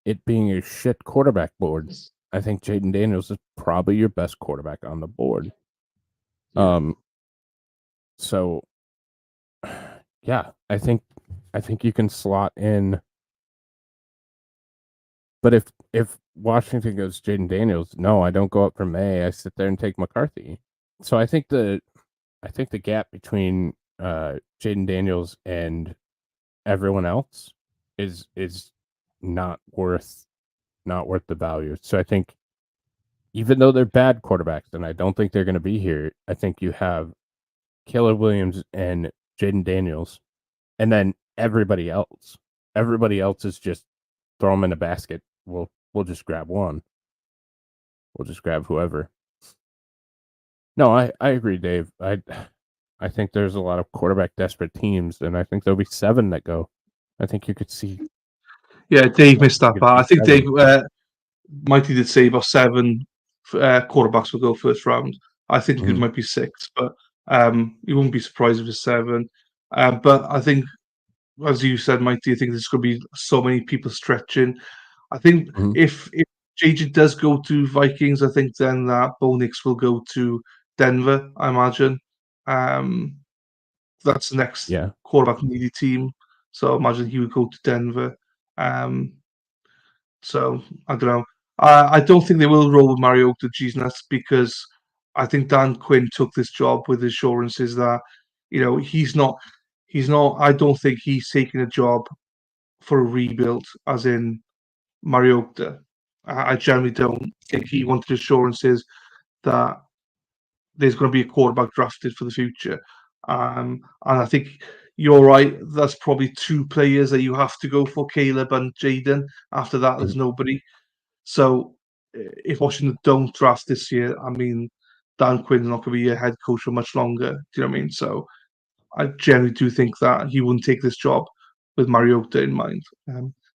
it being a shit quarterback board, I think Jaden Daniels is probably your best quarterback on the board. So yeah, I think you can slot in. But if Washington goes Jaden Daniels, no, I don't go up for May. I sit there and take McCarthy. So I think the gap between Jaden Daniels and everyone else is not worth the value. So I think even though they're bad quarterbacks, and I don't think they're going to be here, I think you have Caleb Williams and Jaden Daniels, and then everybody else is just throw them in a basket. We'll just grab one. We'll just grab whoever. No, I agree, Dave. I think there's a lot of quarterback desperate teams, and I think there'll be 7 that go. I think you could see. Yeah, Dave missed that part. I think Dave Mighty did say about 7 quarterbacks will go first round. I think it might be 6, but you wouldn't be surprised if it's 7. But I think, as you said, Mighty, I think there's going to be so many people stretching. I think if JJ does go to Vikings, I think then that Bo Nix will go to Denver, I imagine. That's the next quarterback needy team. So I imagine he would go to Denver. So I don't know. I don't think they will roll with Mariota G-Nuts because I think Dan Quinn took this job with assurances that he's not. I don't think he's taking a job for a rebuild, as in Mariota. I generally don't think he wanted assurances that there's going to be a quarterback drafted for the future. And I think you're right. That's probably 2 players that you have to go for, Caleb and Jaden. After that, there's nobody. So if Washington don't draft this year, I mean, Dan Quinn's not going to be a head coach for much longer. Do you know what I mean? So I generally do think that he wouldn't take this job with Mariota in mind.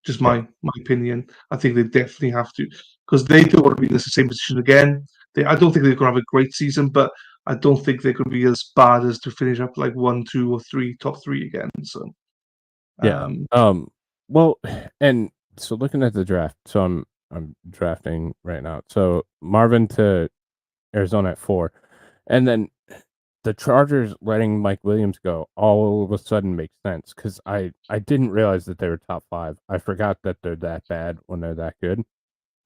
Just my opinion. I think they definitely have to, because they don't want to be in the same position again. I don't think they're going to have a great season, but I don't think they're going to be as bad as to finish up like 1, 2, or 3, top 3 again. So Yeah. Well, and so looking at the draft, so I'm drafting right now. So Marvin to Arizona at 4, and then the Chargers letting Mike Williams go all of a sudden makes sense because I didn't realize that they were top 5. I forgot that they're that bad when they're that good.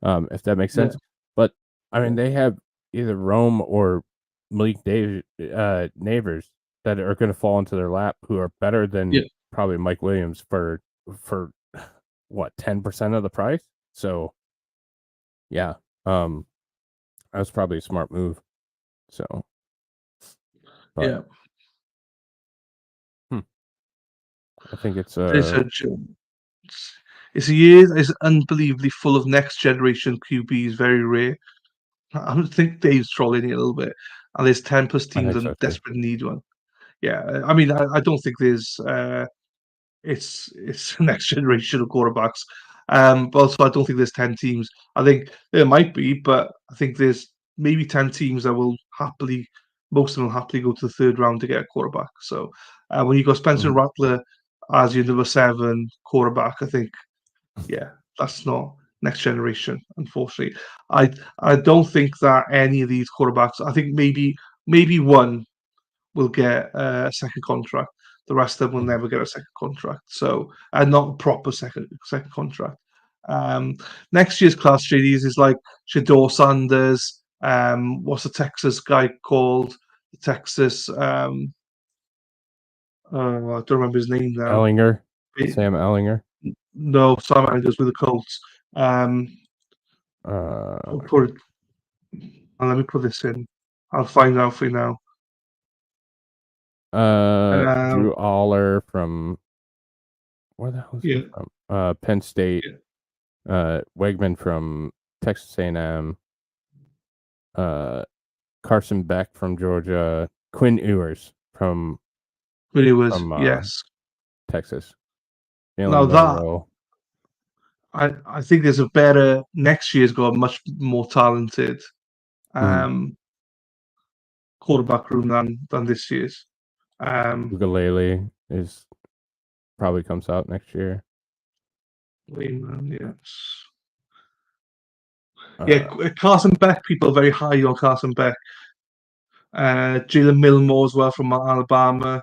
If that makes sense. But I mean, they have either Rome or Malik Neighbors that are going to fall into their lap, who are better than probably Mike Williams for what 10% of the price. So yeah, that was probably a smart move. So yeah, I think it's it's a year is unbelievably full of next generation QBs. Very rare. I think Dave's trolling it a little bit, and there's 10 plus teams and desperate need one. Yeah, I mean, I don't think there's it's next generation of quarterbacks. But also, I don't think there's 10 teams. I think there might be, but I think there's maybe 10 teams that will happily, most of them will happily go to the 3rd round to get a quarterback. So when you got Spencer Rattler as your number 7 quarterback, I think, yeah, that's not next generation, unfortunately. I don't think that any of these quarterbacks, I think maybe one will get a second contract. The rest of them will never get a second contract. So, and not a proper second contract. Next year's class, JDs, is like Shedeur Sanders. What's the Texas guy called? The Texas. I don't remember his name now. Sam Ellinger. No, Sam Ellinger's with the Colts. I'll put it, let me put this in. I'll find out for you now. Drew Aller from where the hell is he from? Penn State. Wegman from Texas A&M. Carson Beck from Georgia. Quinn Ewers from yes, Texas. Now that I think there's a better next year's got a much more talented quarterback room than this year's. Ugalele is probably comes out next year. Yes. Carson Beck. People are very high on Carson Beck. Jalen Milmore as well from Alabama.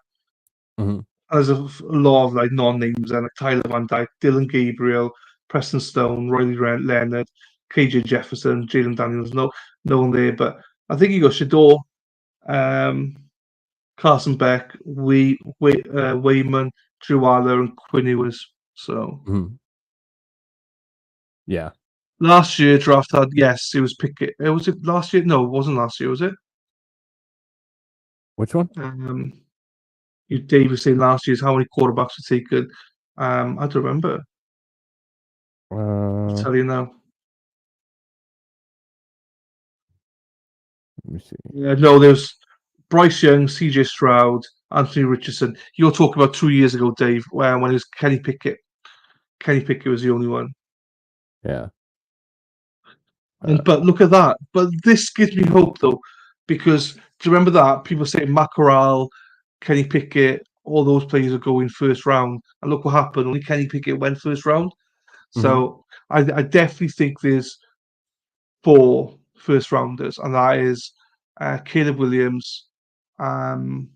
There's a lot of like non-names and like Tyler Van Dyke, Dylan Gabriel, Preston Stone, Riley Leonard, KJ Jefferson, Jalen Daniels. No one there, but I think you got Shedeur, Carson Beck, Wayman, Drew Aller, and Quinn Ewers. So yeah. Last year draft had it was Pickett. Was it last year? No, it wasn't last year, was it? Which one? Dave was saying last year's how many quarterbacks were taken. I don't remember. I'll tell you now. Let me see. No, there's Bryce Young, CJ Stroud, Anthony Richardson. You're talking about 2 years ago, Dave, when it was Kenny Pickett. Kenny Pickett was the only one. Yeah. But look at that. But this gives me hope, though, because do you remember that? People say Matt Corral, Kenny Pickett, all those players are going 1st round. And look what happened. Only Kenny Pickett went 1st round. So I definitely think there's 4 1st rounders, and that is Caleb Williams. Who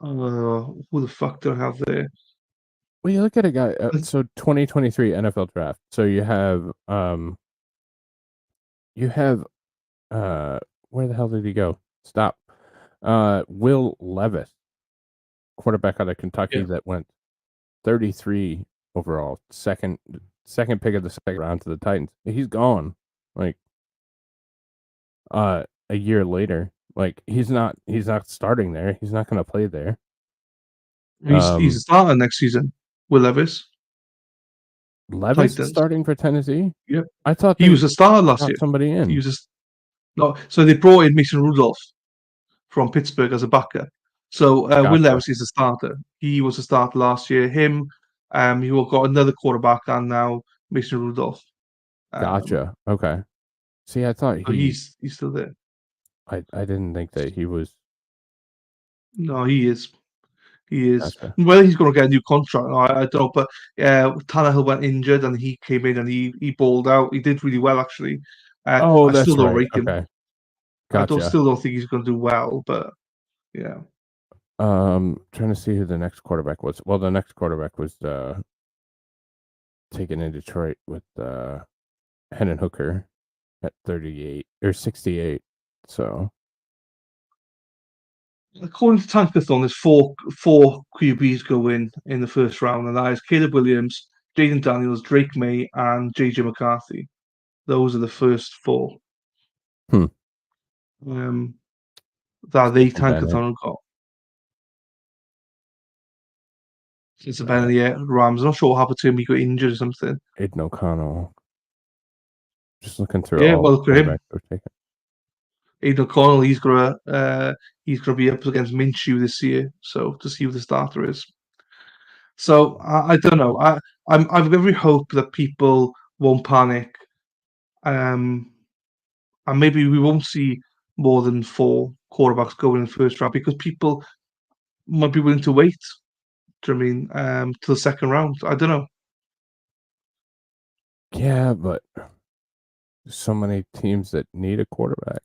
the fuck do I have there? Well, you look at a guy. So 2023 NFL draft. So you have where the hell did he go? Stop. Will Levis, quarterback out of Kentucky that went 33 overall, second pick of the 2nd round to the Titans. He's gone. Like a year later. Like he's not starting there. He's not going to play there. He's a starter next season. Will Levis. Levis is Titans. starting for Tennessee. Yep. I thought He was a starter last got year. somebody in. He was no, so they brought in Mason Rudolph from Pittsburgh as a backup. So Will Gotcha. Levis is a starter. He was a starter last year. Him, he got another quarterback, and now Mason Rudolph. Gotcha. Okay. See, I thought He's still there. I didn't think that he was. No, he is. He is. Gotcha. Whether he's going to get a new contract, I don't know. But Tannehill went injured, and he came in and he balled out. He did really well, actually. Oh, I that's still don't right. rate him. Okay. Gotcha. Still don't think he's going to do well, but yeah. Trying to see who the next quarterback was. Well, the next quarterback was taken in Detroit with Hendon Hooker at 38 or 68. So according to Tankathon, there's four QBs go in the first round, and that is Caleb Williams, Jaden Daniels, Drake May, and JJ McCarthy. Those are the first four. Hmm. That they Tankathon have got. It's about the Rams. I'm not sure what happened to him. He got injured or something. Aiden O'Connell. Just looking through. Yeah, well, look at him. Taken. Aiden O'Connell, he's gonna be up against Minshew this year, so to see who the starter is. So I don't know. I've every hope that people won't panic, and maybe we won't see more than 4 quarterbacks going in the first round because people might be willing to wait. Do you know what I mean? To the second round. I don't know. Yeah, but so many teams that need a quarterback.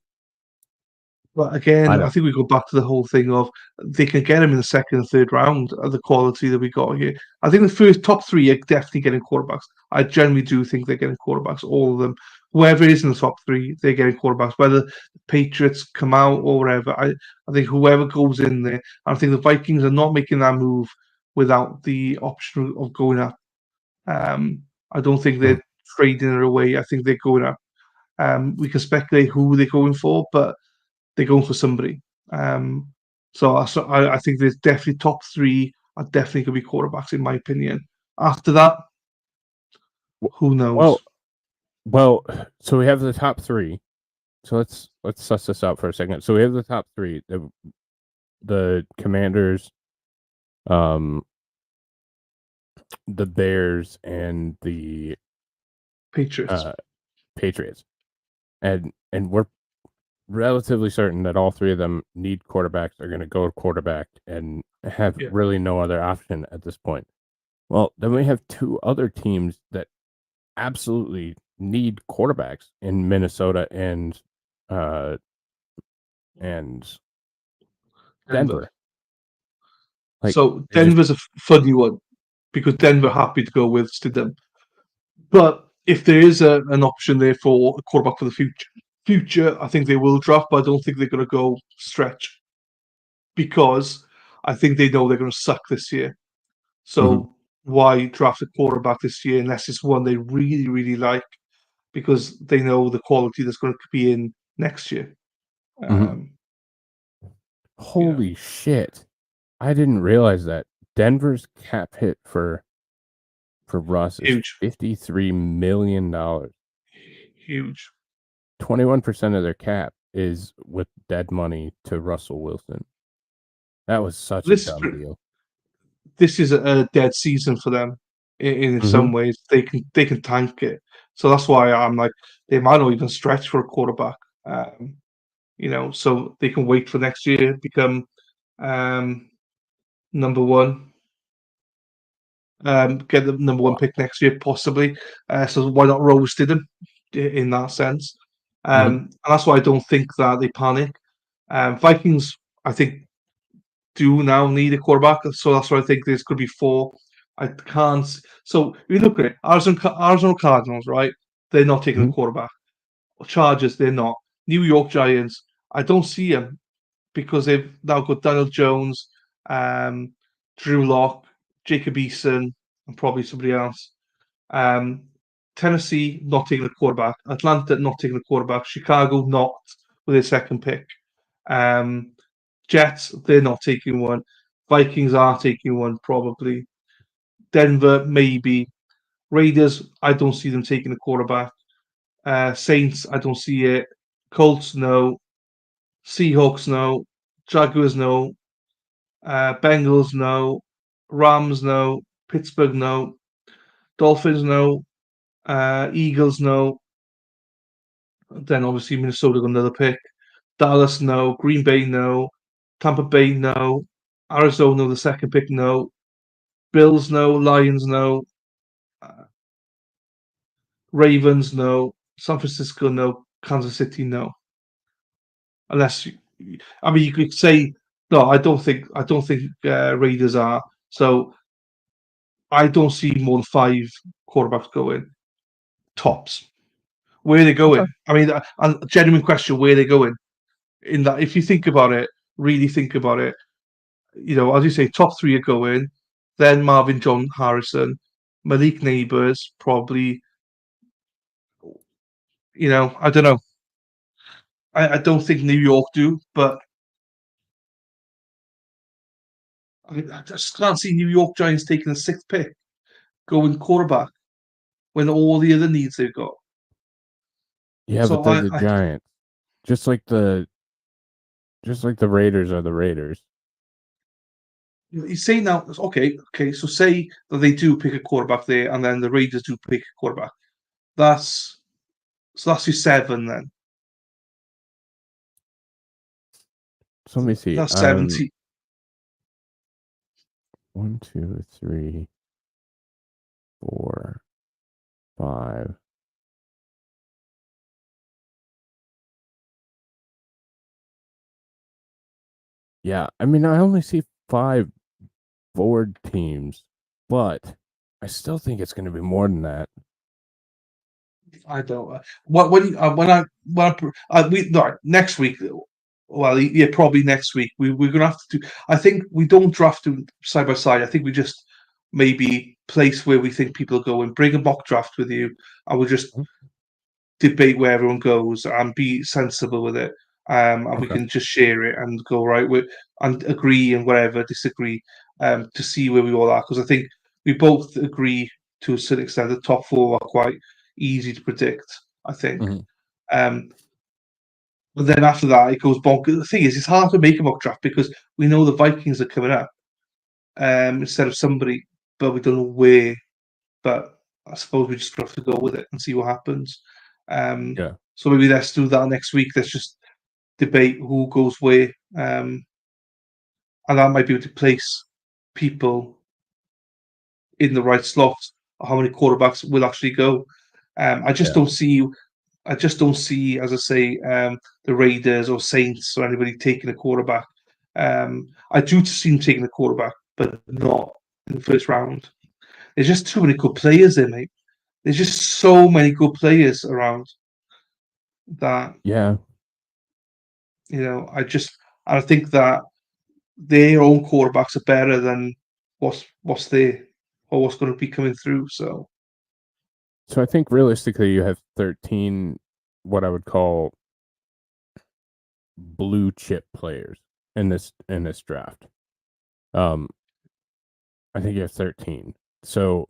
But again, I think we go back to the whole thing of they can get him in the second and third round of the quality that we got here. I think the first top 3 are definitely getting quarterbacks. I generally do think they're getting quarterbacks, all of them. Whoever is in the top 3, they're getting quarterbacks. Whether the Patriots come out or whatever, I think whoever goes in there, I think the Vikings are not making that move without the option of going up. I don't think they're trading it away. I think they're going up. We can speculate who they're going for, but they're going for somebody. So I think there's definitely top 3 are definitely going to be quarterbacks in my opinion. After that, who knows? Well, so we have the top 3. So let's suss this out for a second. So we have the top 3: the Commanders, the Bears, and the Patriots. And we're relatively certain that all 3 of them need quarterbacks, are going to go quarterback and have really no other option at this point. Well, then we have 2 other teams that absolutely need quarterbacks in Minnesota and Denver. So Denver's a funny one because Denver happy to go with Stidham. But if there is an option there for a quarterback for the future, I think they will draft, but I don't think they're going to go stretch because I think they know they're going to suck this year. So why draft a quarterback this year unless it's one they really, really like because they know the quality that's going to be in next year. Holy shit. I didn't realize that. Denver's cap hit for Russ is $53 million. Huge. 21% of their cap is with dead money to Russell Wilson. That was such a dumb deal. This is a dead season for them in some ways. They can tank it. So that's why I'm like, they might not even stretch for a quarterback. So they can wait for next year, become number 1. Get the number 1 pick next year, possibly. So why not roast them in that sense? And that's why I don't think that they panic. Vikings, I think, do now need a quarterback, so that's why I think there's could be 4. I can't. So if you look at it, Arizona Cardinals, right? They're not taking a quarterback. Chargers, they're not. New York Giants, I don't see them because they've now got Daniel Jones, Drew Lock, Jacob Eason, and probably somebody else. Tennessee not taking a quarterback. Atlanta not taking a quarterback. Chicago not. with their second pick. Jets, they're not taking one. Vikings are taking one, probably. Denver, maybe. Raiders, I don't see them taking a quarterback. Saints, I don't see it. Colts, no. Seahawks, no. Jaguars, no. Bengals, no. Rams, no. Pittsburgh, no. Dolphins, no. Eagles, no. Then obviously Minnesota got another pick. Dallas, no. Green Bay, no. Tampa Bay, no. Arizona, the second pick, no. Bills, no. Lions, no. Ravens, no. San Francisco, no. Kansas City, no. Unless, I mean, you could say no. I don't think Raiders are. So I don't see more than 5 quarterbacks going tops. Where are they going? Okay. I mean, a genuine question: where are they going? In that, if you think about it, really think about it. As you say, top 3 are going. Then Marvin John Harrison, Malik Neighbors, probably. I don't know. I don't think New York do, but I just can't see New York Giants taking the 6th pick, going quarterback when all the other needs they've got. Yeah, So but they're the Giants. Just like the Raiders are the Raiders. You say now, okay. So say that they do pick a quarterback there, and then the Raiders do pick a quarterback. That's your 7 then. So let me see. That's 70. 1, 2, 3, 4, 5. Yeah, I mean, I only see 5 board teams, but I still think it's going to be more than that. I don't. Next week. Well, yeah, probably next week. We're gonna have to do. I think we don't draft them side by side. I think we just maybe place where we think people are going. Bring a mock draft with you, and we'll just debate where everyone goes and be sensible with it. And we Okay. can just share it and go right with and agree and whatever disagree. To see where we all are, because I think we both agree to a certain extent the top 4 are quite easy to predict. I think. Mhm. But then after that, it goes bonkers. The thing is, it's hard to make a mock draft because we know the Vikings are coming up instead of somebody, but we don't know where. But I suppose we just have to go with it and see what happens. Yeah. So maybe let's do that next week. Let's just debate who goes where, and that might be able to place people in the right slots. How many quarterbacks will actually go? I just Yeah. don't see. I just don't see, as I say, the Raiders or Saints or anybody taking a quarterback. I do see them taking a quarterback, but not in the first round. There's just too many good players there, mate. There's just so many good players around that Yeah. I think that their own quarterbacks are better than what's there or what's going to be coming through. So I think realistically you have 13 what I would call blue chip players in this draft. I think you have 13. So,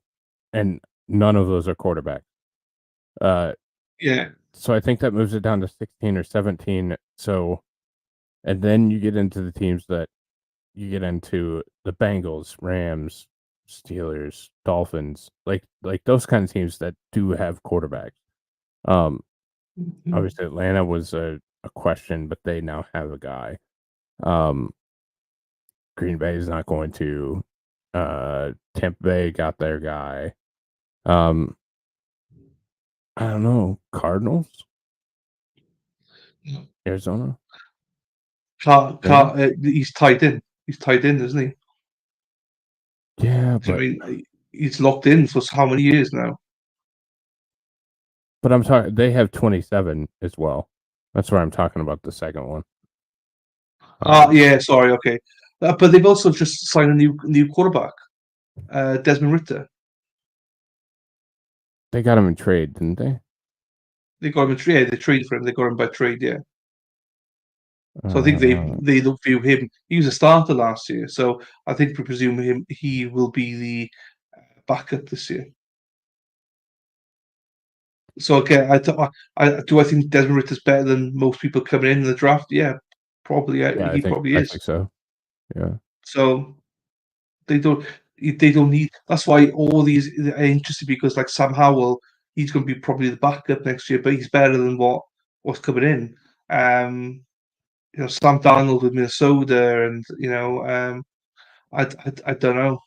and none of those are quarterbacks. yeah, So I think that moves it down to 16 or 17. So, and then you get into the teams that you get into the Bengals, Rams, Steelers, Dolphins, like those kind of teams that do have quarterbacks. Obviously Atlanta was a question, but they now have a guy. Green Bay is not going to. Tampa Bay got their guy. I don't know. Cardinals, Arizona. He's tied in. He's tied in, isn't he? Yeah, I but mean, he's locked in for how many years now? I'm talking. They have 27 as well. That's where I'm talking about the second one. Yeah, sorry, okay. But they've also just signed a new quarterback, Desmond Ritter. They got him in trade, didn't they? They got him in trade. Yeah, they traded for him. They got him by trade. Yeah. So I think they don't view him. He was a starter last year, so I think we presume he will be the backup this year. So again, I think Desmond Ritter's better than most people coming in the draft. Yeah, probably. Yeah, He probably I is. think so. Yeah. So they don't need. That's why all these are interesting, because like Sam Howell, he's going to be probably the backup next year, but he's better than what's coming in. Sam Darnold with Minnesota, and I don't know.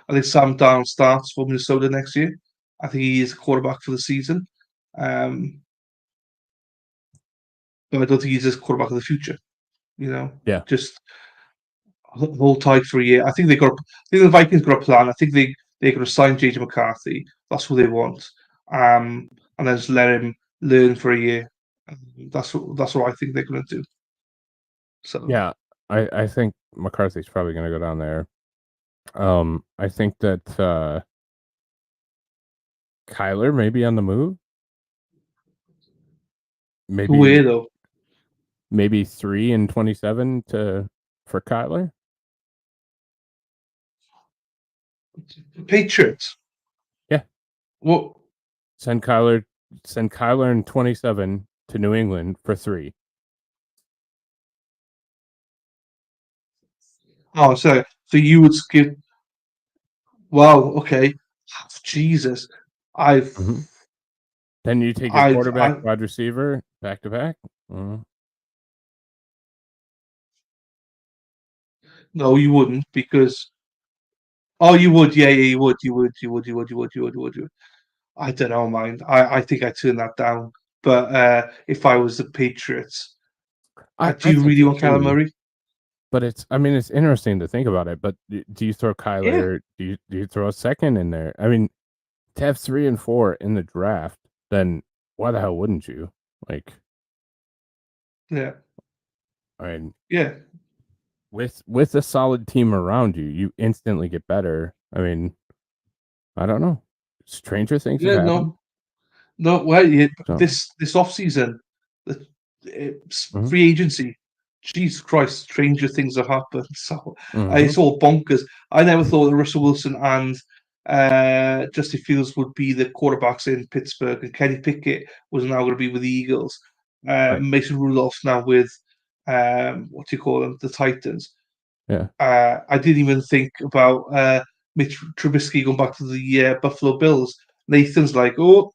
I think Sam Darnold starts for Minnesota next year. I think he is a quarterback for the season. Um, but I don't think he's a quarterback of the future. Yeah. Just hold tight for a year. I think I think the Vikings got a plan. I think they're going to sign JJ McCarthy. That's what they want. And then just let him learn for a year. That's what I think they're going to do. So Yeah, I think McCarthy's probably going to go down there. I think that Kyler may be on the move. who though? Maybe 3 and 27 for Kyler. Patriots. Yeah. What? Send Kyler and 27 to New England for 3. Oh, so you would skip? Wow. Okay. Jesus. I've. Mm-hmm. Then you take your quarterback, wide receiver, back to back. No, you wouldn't, because. Oh, you would. Yeah, you would. You would. I don't know, mind. I think I turn that down. But if I was the Patriots, do you really want Kyler Murray? But it's interesting to think about it. But do you throw Kyler? Yeah. Do you throw a second in there? I mean, to have 3 and 4 in the draft, then why the hell wouldn't you? Like, yeah. I mean, yeah. With a solid team around you, you instantly get better. I mean, I don't know. Stranger things have happened. No. Well, this off season, free agency. Jesus Christ, stranger things have happened. So it's all bonkers. I never thought that Russell Wilson and Justin Fields would be the quarterbacks in Pittsburgh, and Kenny Pickett was now going to be with the Eagles. Right. Mason Rudolph's now with what do you call them? The Titans. Yeah. I didn't even think about Mitch Trubisky going back to the Buffalo Bills. Nathan's like, oh.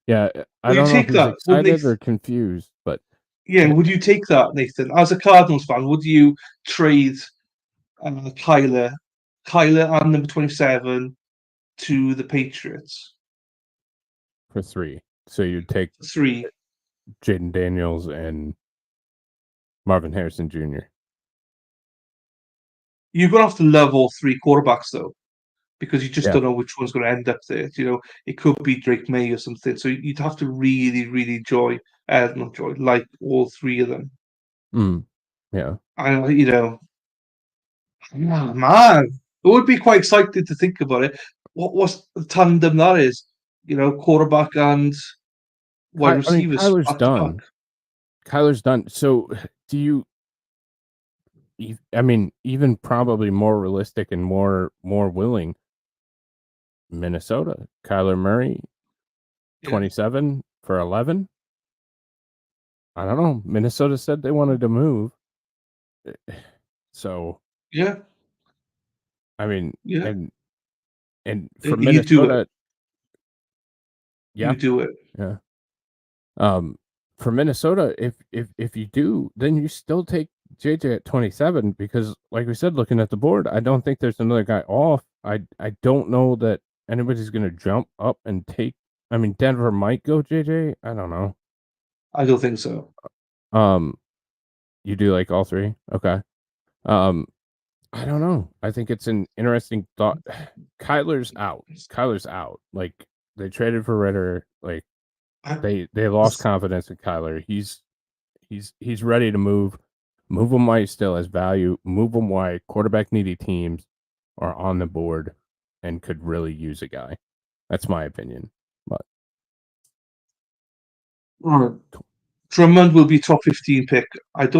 Yeah, I don't know if he's excited or confused, but yeah, would you take that, Nathan? As a Cardinals fan, would you trade Kyler and number 27 to the Patriots for 3? So you'd take 3, Jaden Daniels and Marvin Harrison Jr. You're gonna have to love all 3 quarterbacks though, because you just don't know which one's going to end up there. It could be Drake May or something. So you'd have to really, really like all 3 of them. Yeah. Man, it would be quite exciting to think about it. What's the tandem that is? Quarterback and wide receivers. Kyler's done. Kyler's done. So do you? Even probably more realistic and more willing. Minnesota, Kyler Murray, 27 for 11. I don't know. Minnesota said they wanted to move. So yeah. And for Minnesota, you do it. Yeah, you do it. Yeah. For Minnesota, if you do, then you still take JJ at 27, because, like we said, looking at the board, I don't think there's another guy off. I don't know that anybody's going to jump up and take. Denver might go JJ. I don't know. I don't think so. You do like all 3? Okay. I don't know. I think it's an interesting thought. Kyler's out. Like, they traded for Ritter. Like, they lost confidence in Kyler. He's ready to move. Move him while he still has value. Move him while quarterback needy teams are on the board and could really use a guy. That's my opinion. But Drummond will be top 15 pick. Like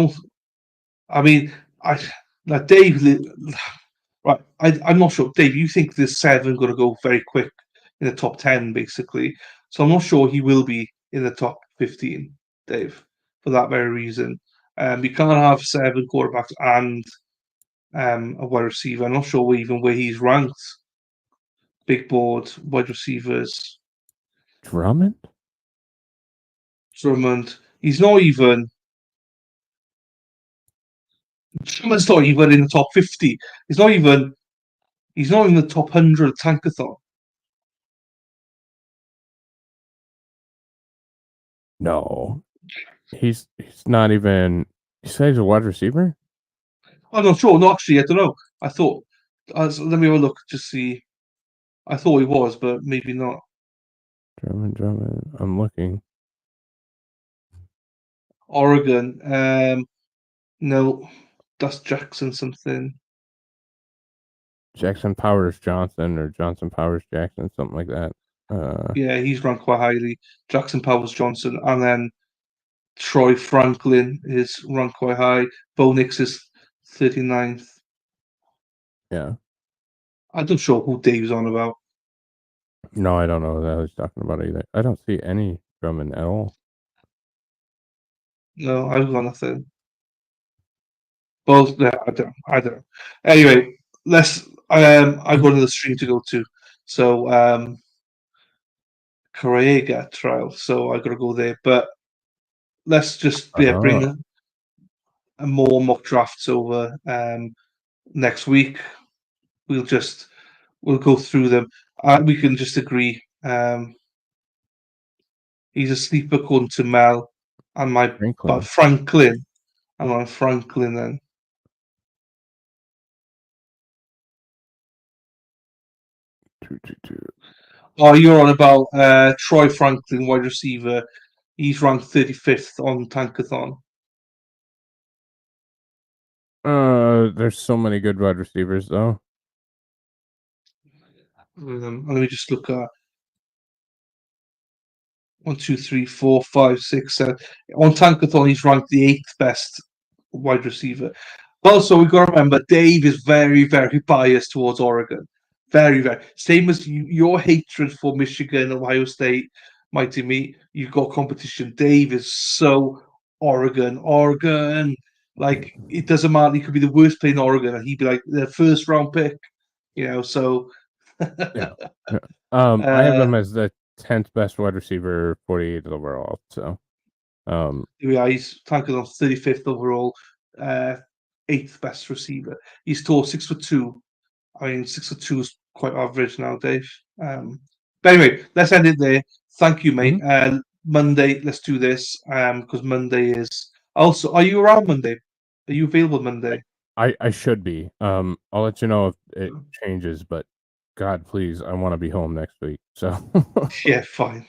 Dave. Right, I'm not sure. Dave, you think there's 7 going to go very quick in the top 10, basically. So I'm not sure he will be in the top 15, Dave, for that very reason. You can't have 7 quarterbacks and a wide receiver. I'm not sure even where he's ranked. Big board, wide receivers. Drummond? Drummond. He's not even. Drummond's not even in the top 50. He's not even in the top 100 Tankathon. No. He's not even. You say he's a wide receiver? I'm not sure. No, actually, I don't know. I thought. Let me have a look to see. I thought he was, but maybe not. Drummond. I'm looking. Oregon. No, that's Jackson something. Jackson Powers Johnson or Johnson Powers Jackson, something like that. Yeah, he's ranked quite highly. Jackson Powers Johnson, and then Troy Franklin is ranked quite high. Bo Nix is 39th. Yeah. I'm not sure who Dave's on about. No, I don't know what I was talking about either. I don't see any Drummond at all. No, I've got nothing. Both. Yeah, I don't know. Anyway, let's. I've got another stream to go to, so Correga trial. So I got to go there. But let's just bring a more mock drafts over next week. We'll go through them. We can just agree. He's a sleeper according to Mel and my Franklin. Franklin. And I'm Franklin then. Oh, you're on about Troy Franklin, wide receiver. He's ranked 35th on Tankathon. There's so many good wide receivers though. Let me just look at 1, 2, 3, 4, 5, 6, 7. On Tankathon, he's ranked the 8th best wide receiver. Also, we've got to remember Dave is very, very biased towards Oregon. Very, very. Same as your hatred for Michigan, Ohio State, Mighty Meat. You've got competition. Dave is so Oregon. Like, it doesn't matter. He could be the worst player in Oregon, and he'd be like the first round pick. So. Yeah. I have him as the 10th best wide receiver, 48th overall. So, yeah, he's tanking on 35th overall, 8th best receiver. He's tall, 6'2". I mean, 6'2" is quite average now, Dave. But anyway, let's end it there. Thank you, mate. Mm-hmm. Monday, let's do this because Monday is. Also, are you around Monday? Are you available Monday? I should be. I'll let you know if it changes, but God, please, I want to be home next week. So yeah, fine.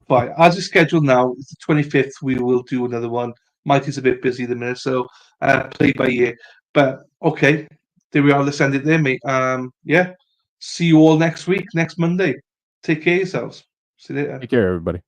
As it's scheduled now, it's the 25th. We will do another one. Mikey's a bit busy at the minute, so play by ear. But okay, there we are. Let's end it there, mate. Yeah. See you all next week, next Monday. Take care of yourselves. See you later. take care, everybody.